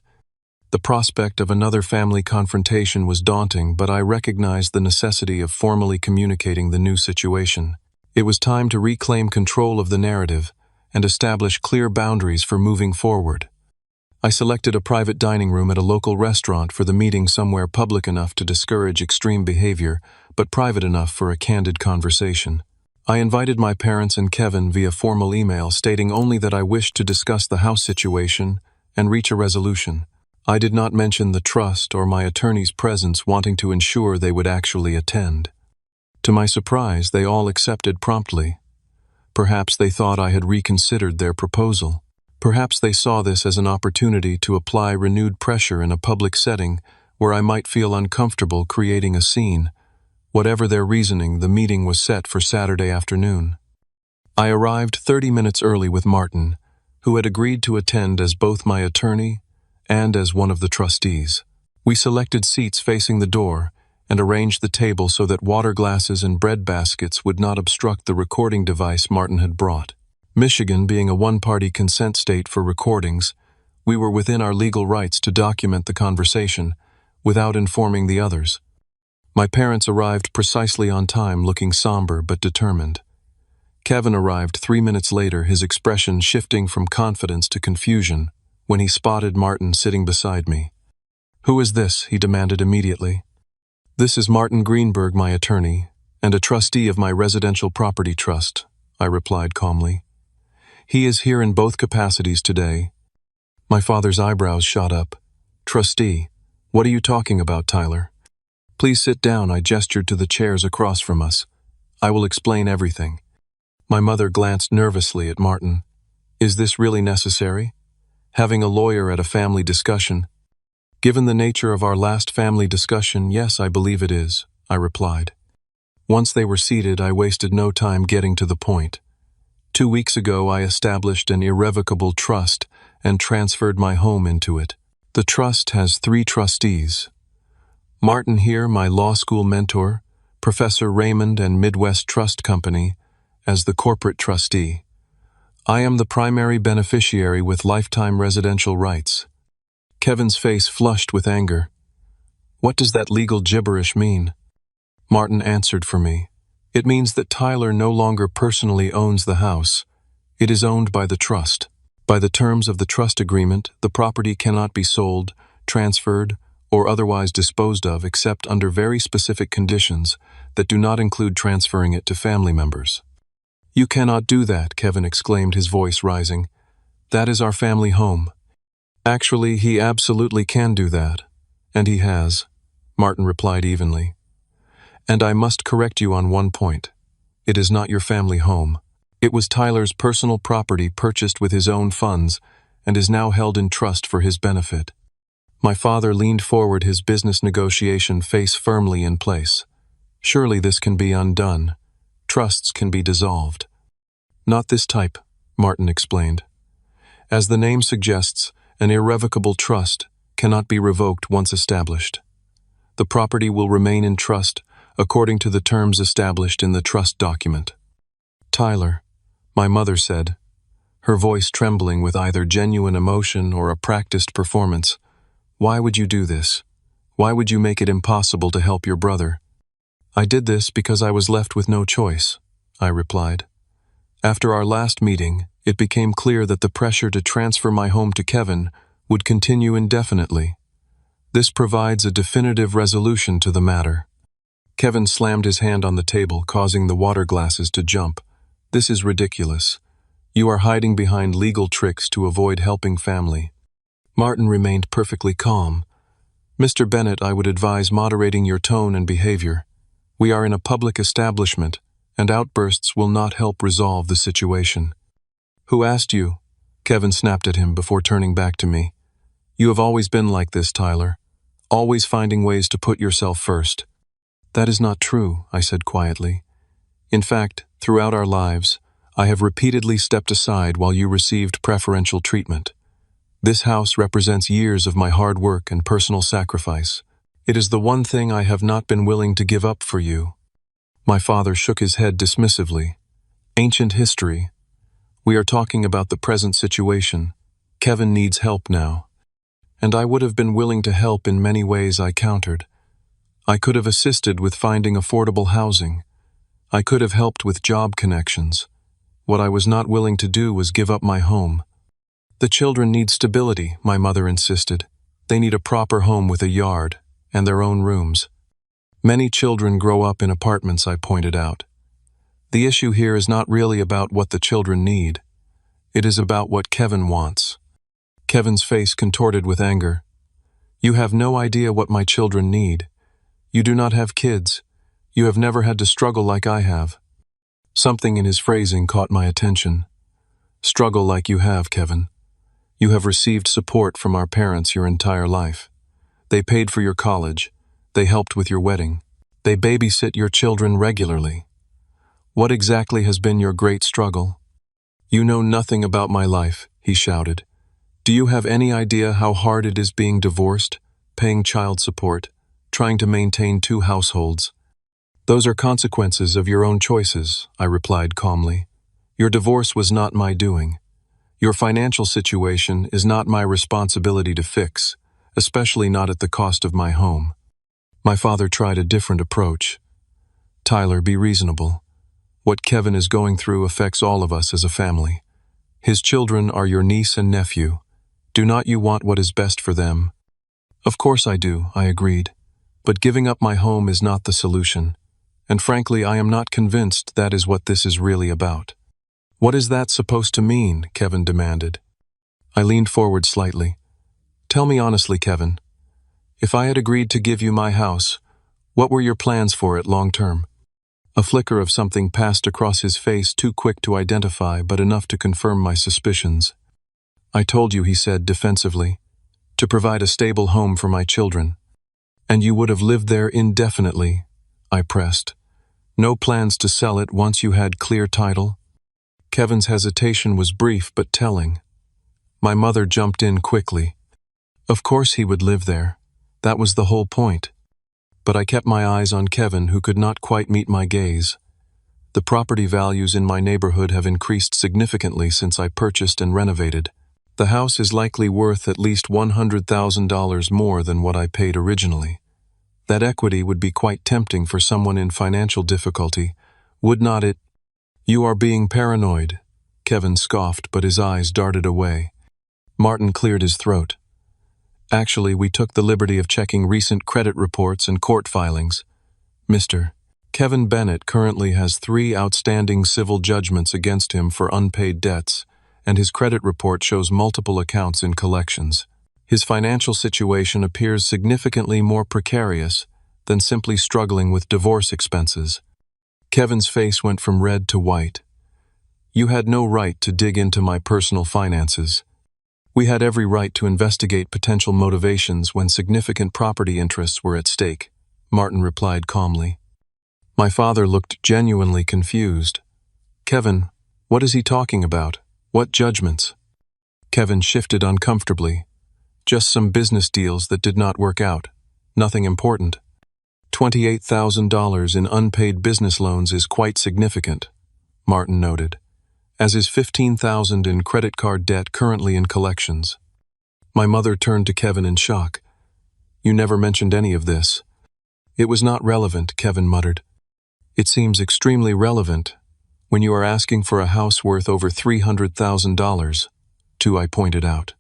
The prospect of another family confrontation was daunting, but I recognized the necessity of formally communicating the new situation. It was time to reclaim control of the narrative and establish clear boundaries for moving forward. I selected a private dining room at a local restaurant for the meeting, somewhere public enough to discourage extreme behavior, but private enough for a candid conversation. I invited my parents and Kevin via formal email, stating only that I wished to discuss the house situation and reach a resolution. I did not mention the trust or my attorney's presence, wanting to ensure they would actually attend. To my surprise, they all accepted promptly. Perhaps they thought I had reconsidered their proposal. Perhaps they saw this as an opportunity to apply renewed pressure in a public setting where I might feel uncomfortable creating a scene. Whatever their reasoning, the meeting was set for Saturday afternoon. I arrived 30 minutes early with Martin, who had agreed to attend as both my attorney and as one of the trustees. We selected seats facing the door and arranged the table so that water glasses and bread baskets would not obstruct the recording device Martin had brought. Michigan being a one-party consent state for recordings, we were within our legal rights to document the conversation without informing the others. My parents arrived precisely on time, looking somber but determined. Kevin arrived 3 minutes later, his expression shifting from confidence to confusion when he spotted Martin sitting beside me. "Who is this?" he demanded immediately. "This is Martin Greenberg, my attorney, and a trustee of my residential property trust," I replied calmly. "He is here in both capacities today." My father's eyebrows shot up. "Trustee, what are you talking about, Tyler?" "Please sit down," I gestured to the chairs across from us. "I will explain everything." My mother glanced nervously at Martin. "Is this really necessary? Having a lawyer at a family discussion?" "Given the nature of our last family discussion, yes, I believe it is," I replied. Once they were seated, I wasted no time getting to the point. 2 weeks ago, I established an irrevocable trust and transferred my home into it. The trust has 3 trustees. Martin here, my law school mentor, Professor Raymond and Midwest Trust Company, as the corporate trustee. I am the primary beneficiary with lifetime residential rights. Kevin's face flushed with anger. "What does that legal gibberish mean?" Martin answered for me. "It means that Tyler no longer personally owns the house. It is owned by the trust. By the terms of the trust agreement, the property cannot be sold, transferred, or otherwise disposed of except under very specific conditions that do not include transferring it to family members." "You cannot do that," Kevin exclaimed, his voice rising. "That is our family home." "Actually, he absolutely can do that, and he has," Martin replied evenly. "And I must correct you on one point. It is not your family home. It was Tyler's personal property purchased with his own funds and is now held in trust for his benefit. My father leaned forward, his business negotiation face firmly in place. Surely this can be undone. Trusts can be dissolved. Not this type, Martin explained. As the name suggests, an irrevocable trust cannot be revoked once established. The property will remain in trust according to the terms established in the trust document. Tyler, my mother said, her voice trembling with either genuine emotion or a practiced performance, why would you do this? Why would you make it impossible to help your brother? I did this because I was left with no choice, I replied. After our last meeting, it became clear that the pressure to transfer my home to Kevin would continue indefinitely. This provides a definitive resolution to the matter. Kevin slammed his hand on the table, causing the water glasses to jump. This is ridiculous. You are hiding behind legal tricks to avoid helping family. Martin remained perfectly calm. Mr. Bennett, I would advise moderating your tone and behavior. We are in a public establishment, and outbursts will not help resolve the situation. Who asked you? Kevin snapped at him before turning back to me. You have always been like this, Tyler. Always finding ways to put yourself first. That is not true, I said quietly. In fact, throughout our lives, I have repeatedly stepped aside while you received preferential treatment. This house represents years of my hard work and personal sacrifice. It is the one thing I have not been willing to give up for you. My father shook his head dismissively. Ancient history. We are talking about the present situation. Kevin needs help now. And I would have been willing to help in many ways, I countered. I could have assisted with finding affordable housing. I could have helped with job connections. What I was not willing to do was give up my home. The children need stability, my mother insisted. They need a proper home with a yard and their own rooms. Many children grow up in apartments, I pointed out. The issue here is not really about what the children need. It is about what Kevin wants. Kevin's face contorted with anger. You have no idea what my children need. You do not have kids. You have never had to struggle like I have. Something in his phrasing caught my attention. Struggle like you have, Kevin. You have received support from our parents your entire life. They paid for your college. They helped with your wedding. They babysit your children regularly. What exactly has been your great struggle? You know nothing about my life, he shouted. Do you have any idea how hard it is being divorced, paying child support, trying to maintain 2 households? Those are consequences of your own choices, I replied calmly. Your divorce was not my doing. Your financial situation is not my responsibility to fix, especially not at the cost of my home. My father tried a different approach. Tyler, be reasonable. What Kevin is going through affects all of us as a family. His children are your niece and nephew. Do not you want what is best for them? Of course I do, I agreed. But giving up my home is not the solution. And frankly, I am not convinced that is what this is really about. What is that supposed to mean? Kevin demanded. I leaned forward slightly. Tell me honestly, Kevin. If I had agreed to give you my house, what were your plans for it long term? A flicker of something passed across his face, too quick to identify, but enough to confirm my suspicions. I told you, he said defensively, to provide a stable home for my children. And you would have lived there indefinitely, I pressed. No plans to sell it once you had clear title? Kevin's hesitation was brief but telling. My mother jumped in quickly. Of course he would live there. That was the whole point. But I kept my eyes on Kevin, who could not quite meet my gaze. The property values in my neighborhood have increased significantly since I purchased and renovated. The house is likely worth at least $100,000 more than what I paid originally. That equity would be quite tempting for someone in financial difficulty, would not it? You are being paranoid, Kevin scoffed, but his eyes darted away. Martin cleared his throat. Actually, we took the liberty of checking recent credit reports and court filings. Mr. Kevin Bennett currently has 3 outstanding civil judgments against him for unpaid debts, and his credit report shows multiple accounts in collections. His financial situation appears significantly more precarious than simply struggling with divorce expenses. Kevin's face went from red to white. You had no right to dig into my personal finances. We had every right to investigate potential motivations when significant property interests were at stake, Martin replied calmly. My father looked genuinely confused. Kevin, what is he talking about? What judgments? Kevin shifted uncomfortably. Just some business deals that did not work out. Nothing important. $28,000 in unpaid business loans is quite significant, Martin noted, as is $15,000 in credit card debt currently in collections. My mother turned to Kevin in shock. You never mentioned any of this. It was not relevant, Kevin muttered. It seems extremely relevant when you are asking for a house worth over $300,000, I pointed out.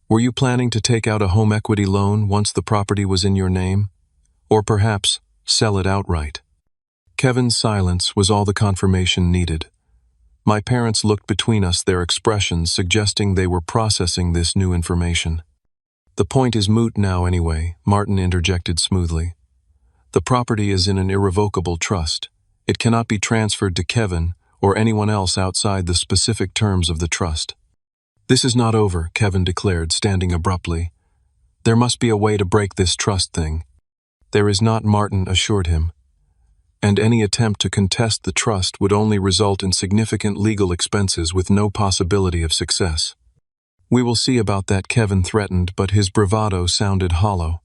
Were you planning to take out a home equity loan once the property was in your name? Or perhaps sell it outright? Kevin's silence was all the confirmation needed. My parents looked between us, their expressions suggesting they were processing this new information. The point is moot now anyway, Martin interjected smoothly. The property is in an irrevocable trust. It cannot be transferred to Kevin or anyone else outside the specific terms of the trust. This is not over, Kevin declared, standing abruptly. There must be a way to break this trust thing. There is not, Martin assured him. And any attempt to contest the trust would only result in significant legal expenses with no possibility of success. We will see about that, Kevin threatened, but his bravado sounded hollow.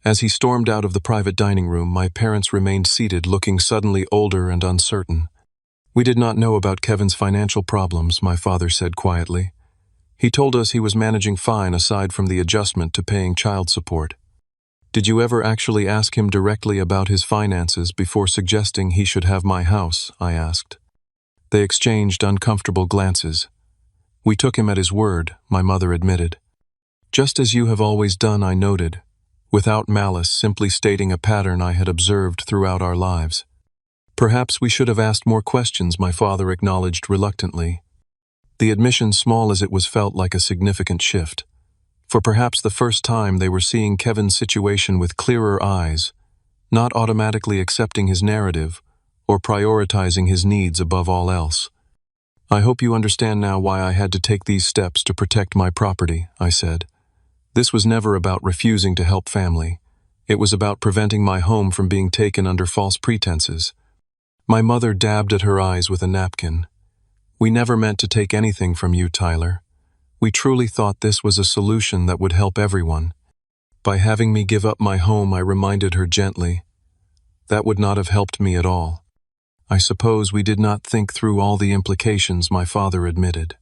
As he stormed out of the private dining room, my parents remained seated, looking suddenly older and uncertain. We did not know about Kevin's financial problems, my father said quietly. He told us he was managing fine aside from the adjustment to paying child support. Did you ever actually ask him directly about his finances before suggesting he should have my house? I asked. They exchanged uncomfortable glances. We took him at his word, my mother admitted. Just as you have always done, I noted, without malice, simply stating a pattern I had observed throughout our lives. Perhaps we should have asked more questions, my father acknowledged reluctantly. The admission, small as it was, felt like a significant shift. For perhaps the first time they were seeing Kevin's situation with clearer eyes, not automatically accepting his narrative or prioritizing his needs above all else. I hope you understand now why I had to take these steps to protect my property, I said. This was never about refusing to help family. It was about preventing my home from being taken under false pretenses. My mother dabbed at her eyes with a napkin. We never meant to take anything from you, Tyler. We truly thought this was a solution that would help everyone. By having me give up my home, I reminded her gently, that would not have helped me at all. I suppose we did not think through all the implications, my father admitted.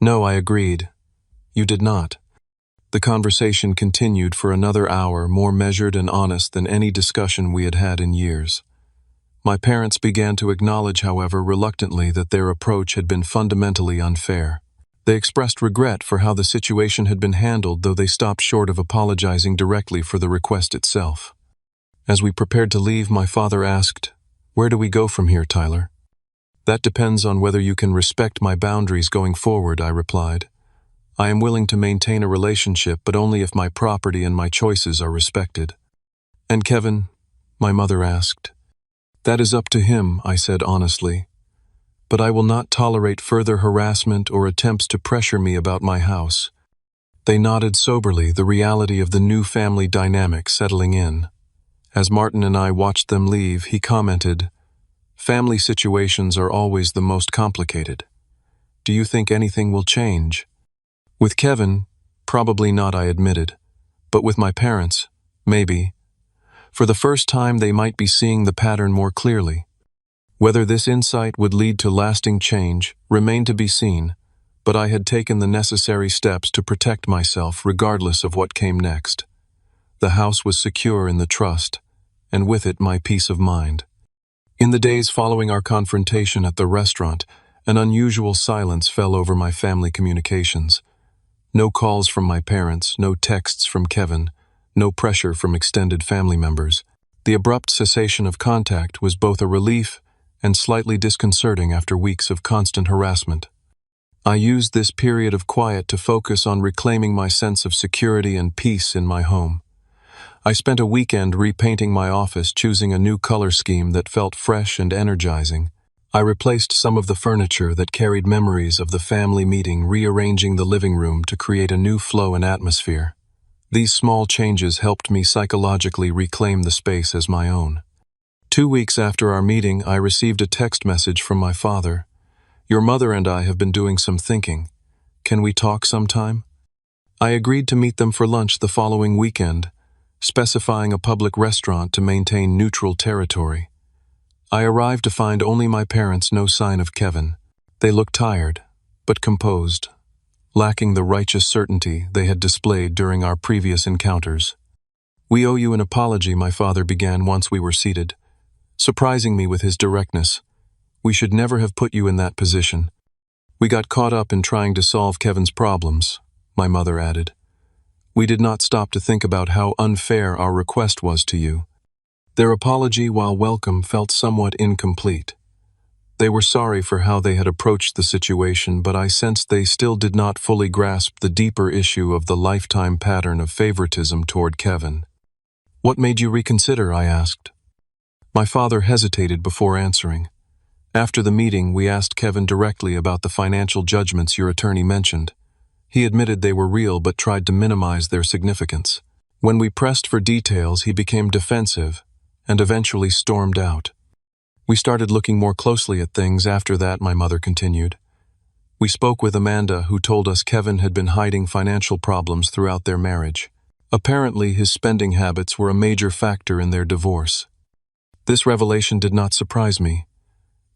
No, I agreed. You did not. The conversation continued for another hour, more measured and honest than any discussion we had had in years. My parents began to acknowledge, however, reluctantly, that their approach had been fundamentally unfair. They expressed regret for how the situation had been handled, though they stopped short of apologizing directly for the request itself. As we prepared to leave, my father asked, "Where do we go from here, Tyler?" "That depends on whether you can respect my boundaries going forward," I replied. "I am willing to maintain a relationship, but only if my property and my choices are respected." "And Kevin?" my mother asked. "That is up to him," I said honestly. "But I will not tolerate further harassment or attempts to pressure me about my house." They nodded soberly, the reality of the new family dynamic settling in. As Martin and I watched them leave, he commented, "Family situations are always the most complicated. Do you think anything will change?" "With Kevin, probably not," I admitted. "But with my parents, maybe. For the first time, they might be seeing the pattern more clearly. Whether this insight would lead to lasting change remained to be seen, but I had taken the necessary steps to protect myself regardless of what came next. The house was secure in the trust, and with it my peace of mind. In the days following our confrontation at the restaurant, an unusual silence fell over my family communications. No calls from my parents, no texts from Kevin, no pressure from extended family members. The abrupt cessation of contact was both a relief and slightly disconcerting after weeks of constant harassment. I used this period of quiet to focus on reclaiming my sense of security and peace in my home. I spent a weekend repainting my office, choosing a new color scheme that felt fresh and energizing. I replaced some of the furniture that carried memories of the family meeting, rearranging the living room to create a new flow and atmosphere. These small changes helped me psychologically reclaim the space as my own. 2 weeks after our meeting, I received a text message from my father. "Your mother and I have been doing some thinking. Can we talk sometime?" I agreed to meet them for lunch the following weekend, specifying a public restaurant to maintain neutral territory. I arrived to find only my parents, no sign of Kevin. They looked tired, but composed, lacking the righteous certainty they had displayed during our previous encounters. "We owe you an apology," my father began once we were seated, surprising me with his directness. "We should never have put you in that position. We got caught up in trying to solve Kevin's problems," my mother added. "We did not stop to think about how unfair our request was to you." Their apology, while welcome, felt somewhat incomplete. They were sorry for how they had approached the situation, but I sensed they still did not fully grasp the deeper issue of the lifetime pattern of favoritism toward Kevin. "What made you reconsider?" I asked. My father hesitated before answering. "After the meeting, we asked Kevin directly about the financial judgments your attorney mentioned. He admitted they were real but tried to minimize their significance. When we pressed for details, he became defensive and eventually stormed out. We started looking more closely at things after that," my mother continued. "We spoke with Amanda, who told us Kevin had been hiding financial problems throughout their marriage. Apparently, his spending habits were a major factor in their divorce. This revelation did not surprise me.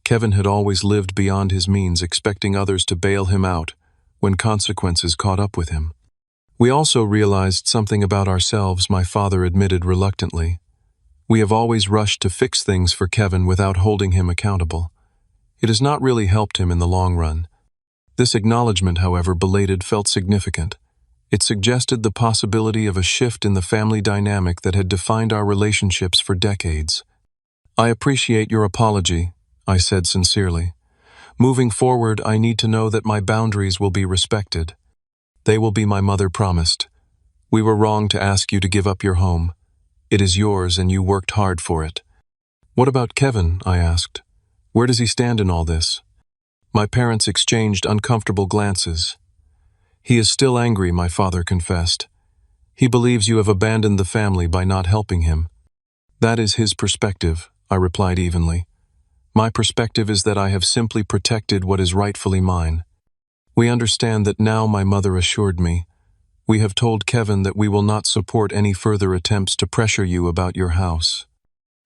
Kevin had always lived beyond his means, expecting others to bail him out when consequences caught up with him. We also realized something about ourselves," my father admitted reluctantly. "We have always rushed to fix things for Kevin without holding him accountable. It has not really helped him in the long run." This acknowledgement, however belated, felt significant. It suggested the possibility of a shift in the family dynamic that had defined our relationships for decades. "I appreciate your apology," I said sincerely. "Moving forward, I need to know that my boundaries will be respected." "They will be," my mother promised. "We were wrong to ask you to give up your home. It is yours and you worked hard for it." "What about Kevin?" I asked. "Where does he stand in all this?" My parents exchanged uncomfortable glances. "He is still angry," my father confessed. "He believes you have abandoned the family by not helping him." "That is his perspective," I replied evenly. "My perspective is that I have simply protected what is rightfully mine." "We understand that now," my mother assured me. "We have told Kevin that we will not support any further attempts to pressure you about your house."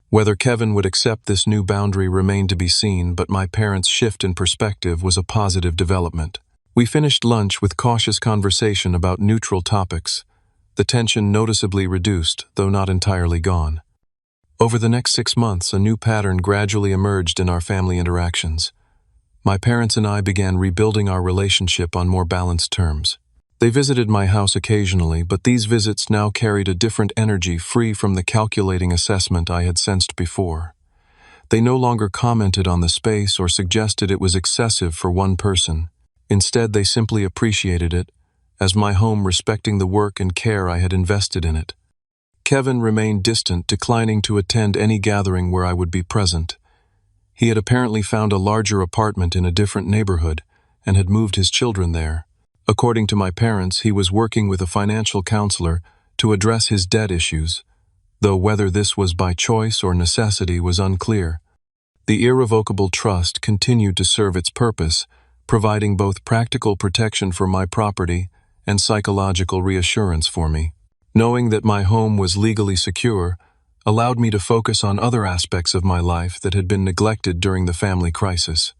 Whether Kevin would accept this new boundary remained to be seen, but my parents' shift in perspective was a positive development. We finished lunch with cautious conversation about neutral topics. The tension noticeably reduced, though not entirely gone. Over the next 6 months, a new pattern gradually emerged in our family interactions. My parents and I began rebuilding our relationship on more balanced terms. They visited my house occasionally, but these visits now carried a different energy, free from the calculating assessment I had sensed before. They no longer commented on the space or suggested it was excessive for one person. Instead, they simply appreciated it as my home, respecting the work and care I had invested in it. Kevin remained distant, declining to attend any gathering where I would be present. He had apparently found a larger apartment in a different neighborhood and had moved his children there. According to my parents, he was working with a financial counselor to address his debt issues, though whether this was by choice or necessity was unclear. The irrevocable trust continued to serve its purpose, providing both practical protection for my property and psychological reassurance for me. Knowing that my home was legally secure allowed me to focus on other aspects of my life that had been neglected during the family crisis.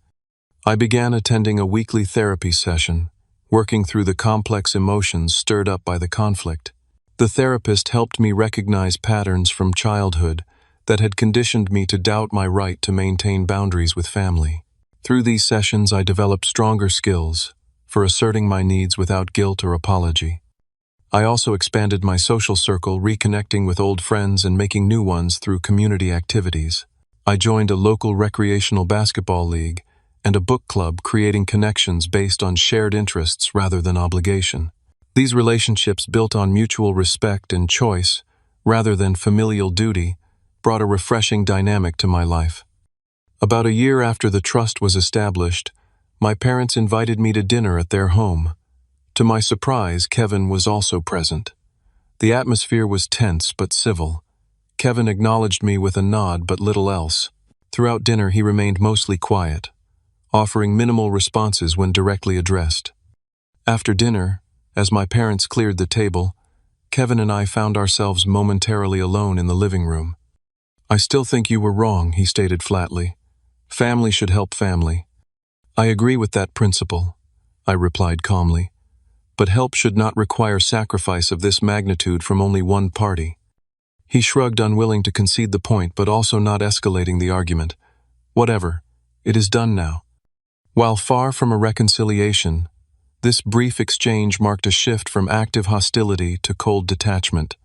I began attending a weekly therapy session, working through the complex emotions stirred up by the conflict. The therapist helped me recognize patterns from childhood that had conditioned me to doubt my right to maintain boundaries with family. Through these sessions, I developed stronger skills for asserting my needs without guilt or apology. I also expanded my social circle, reconnecting with old friends and making new ones through community activities. I joined a local recreational basketball league and a book club, creating connections based on shared interests rather than obligation. These relationships, built on mutual respect and choice rather than familial duty, brought a refreshing dynamic to my life. About a year after the trust was established, my parents invited me to dinner at their home. To my surprise, Kevin was also present. The atmosphere was tense but civil. Kevin acknowledged me with a nod but little else. Throughout dinner, he remained mostly quiet, offering minimal responses when directly addressed. After dinner, as my parents cleared the table, Kevin and I found ourselves momentarily alone in the living room. "I still think you were wrong," he stated flatly. "Family should help family." "I agree with that principle," I replied calmly. "But help should not require sacrifice of this magnitude from only one party." He shrugged, unwilling to concede the point but also not escalating the argument. "Whatever, it is done now." While far from a reconciliation, this brief exchange marked a shift from active hostility to cold detachment.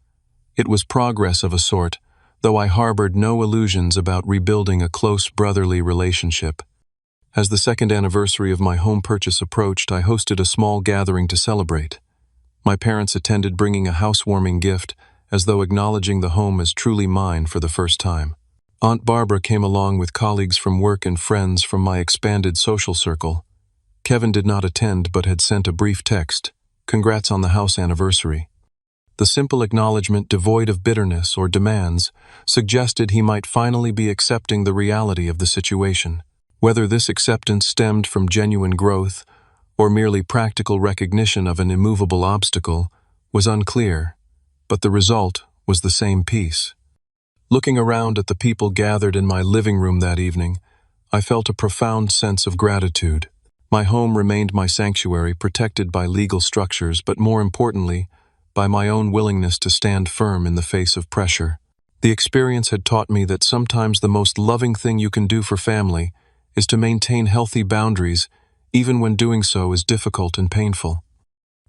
It was progress of a sort, though I harbored no illusions about rebuilding a close brotherly relationship. As the second anniversary of my home purchase approached, I hosted a small gathering to celebrate. My parents attended, bringing a housewarming gift, as though acknowledging the home as truly mine for the first time. Aunt Barbara came along with colleagues from work and friends from my expanded social circle. Kevin did not attend but had sent a brief text, "Congrats on the house anniversary." The simple acknowledgement, devoid of bitterness or demands, suggested he might finally be accepting the reality of the situation. Whether this acceptance stemmed from genuine growth or merely practical recognition of an immovable obstacle was unclear, but the result was the same peace. Looking around at the people gathered in my living room that evening, I felt a profound sense of gratitude. My home remained my sanctuary, protected by legal structures, but more importantly, by my own willingness to stand firm in the face of pressure. The experience had taught me that sometimes the most loving thing you can do for family is to maintain healthy boundaries, even when doing so is difficult and painful.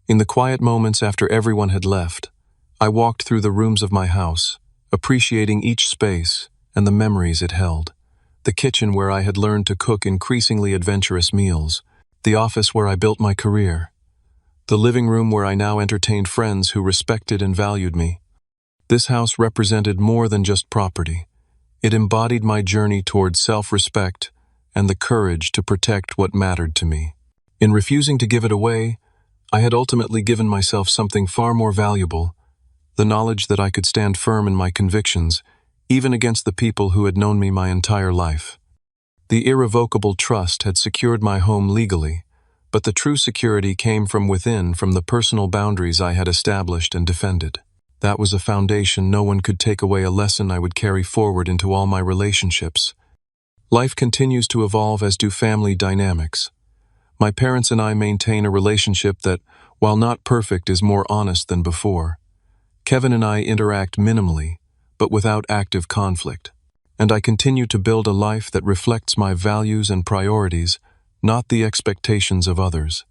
In the quiet moments after everyone had left, I walked through the rooms of my house, appreciating each space and the memories it held. The kitchen where I had learned to cook increasingly adventurous meals, the office where I built my career, the living room where I now entertained friends who respected and valued me. This house represented more than just property. It embodied my journey toward self-respect and the courage to protect what mattered to me. In refusing to give it away, I had ultimately given myself something far more valuable: the knowledge that I could stand firm in my convictions, even against the people who had known me my entire life. The irrevocable trust had secured my home legally, but the true security came from within, from the personal boundaries I had established and defended. That was a foundation no one could take away, a lesson I would carry forward into all my relationships. Life continues to evolve, as do family dynamics. My parents and I maintain a relationship that, while not perfect, is more honest than before. Kevin and I interact minimally, but without active conflict, and I continue to build a life that reflects my values and priorities, not the expectations of others.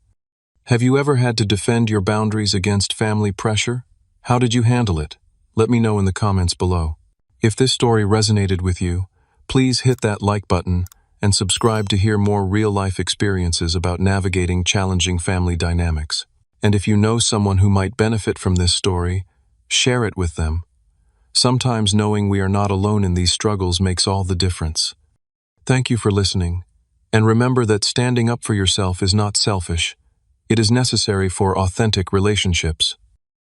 Have you ever had to defend your boundaries against family pressure? How did you handle it? Let me know in the comments below. If this story resonated with you, please hit that like button and subscribe to hear more real-life experiences about navigating challenging family dynamics. And if you know someone who might benefit from this story, share it with them. Sometimes knowing we are not alone in these struggles makes all the difference. Thank you for listening, and remember that standing up for yourself is not selfish. It is necessary for authentic relationships.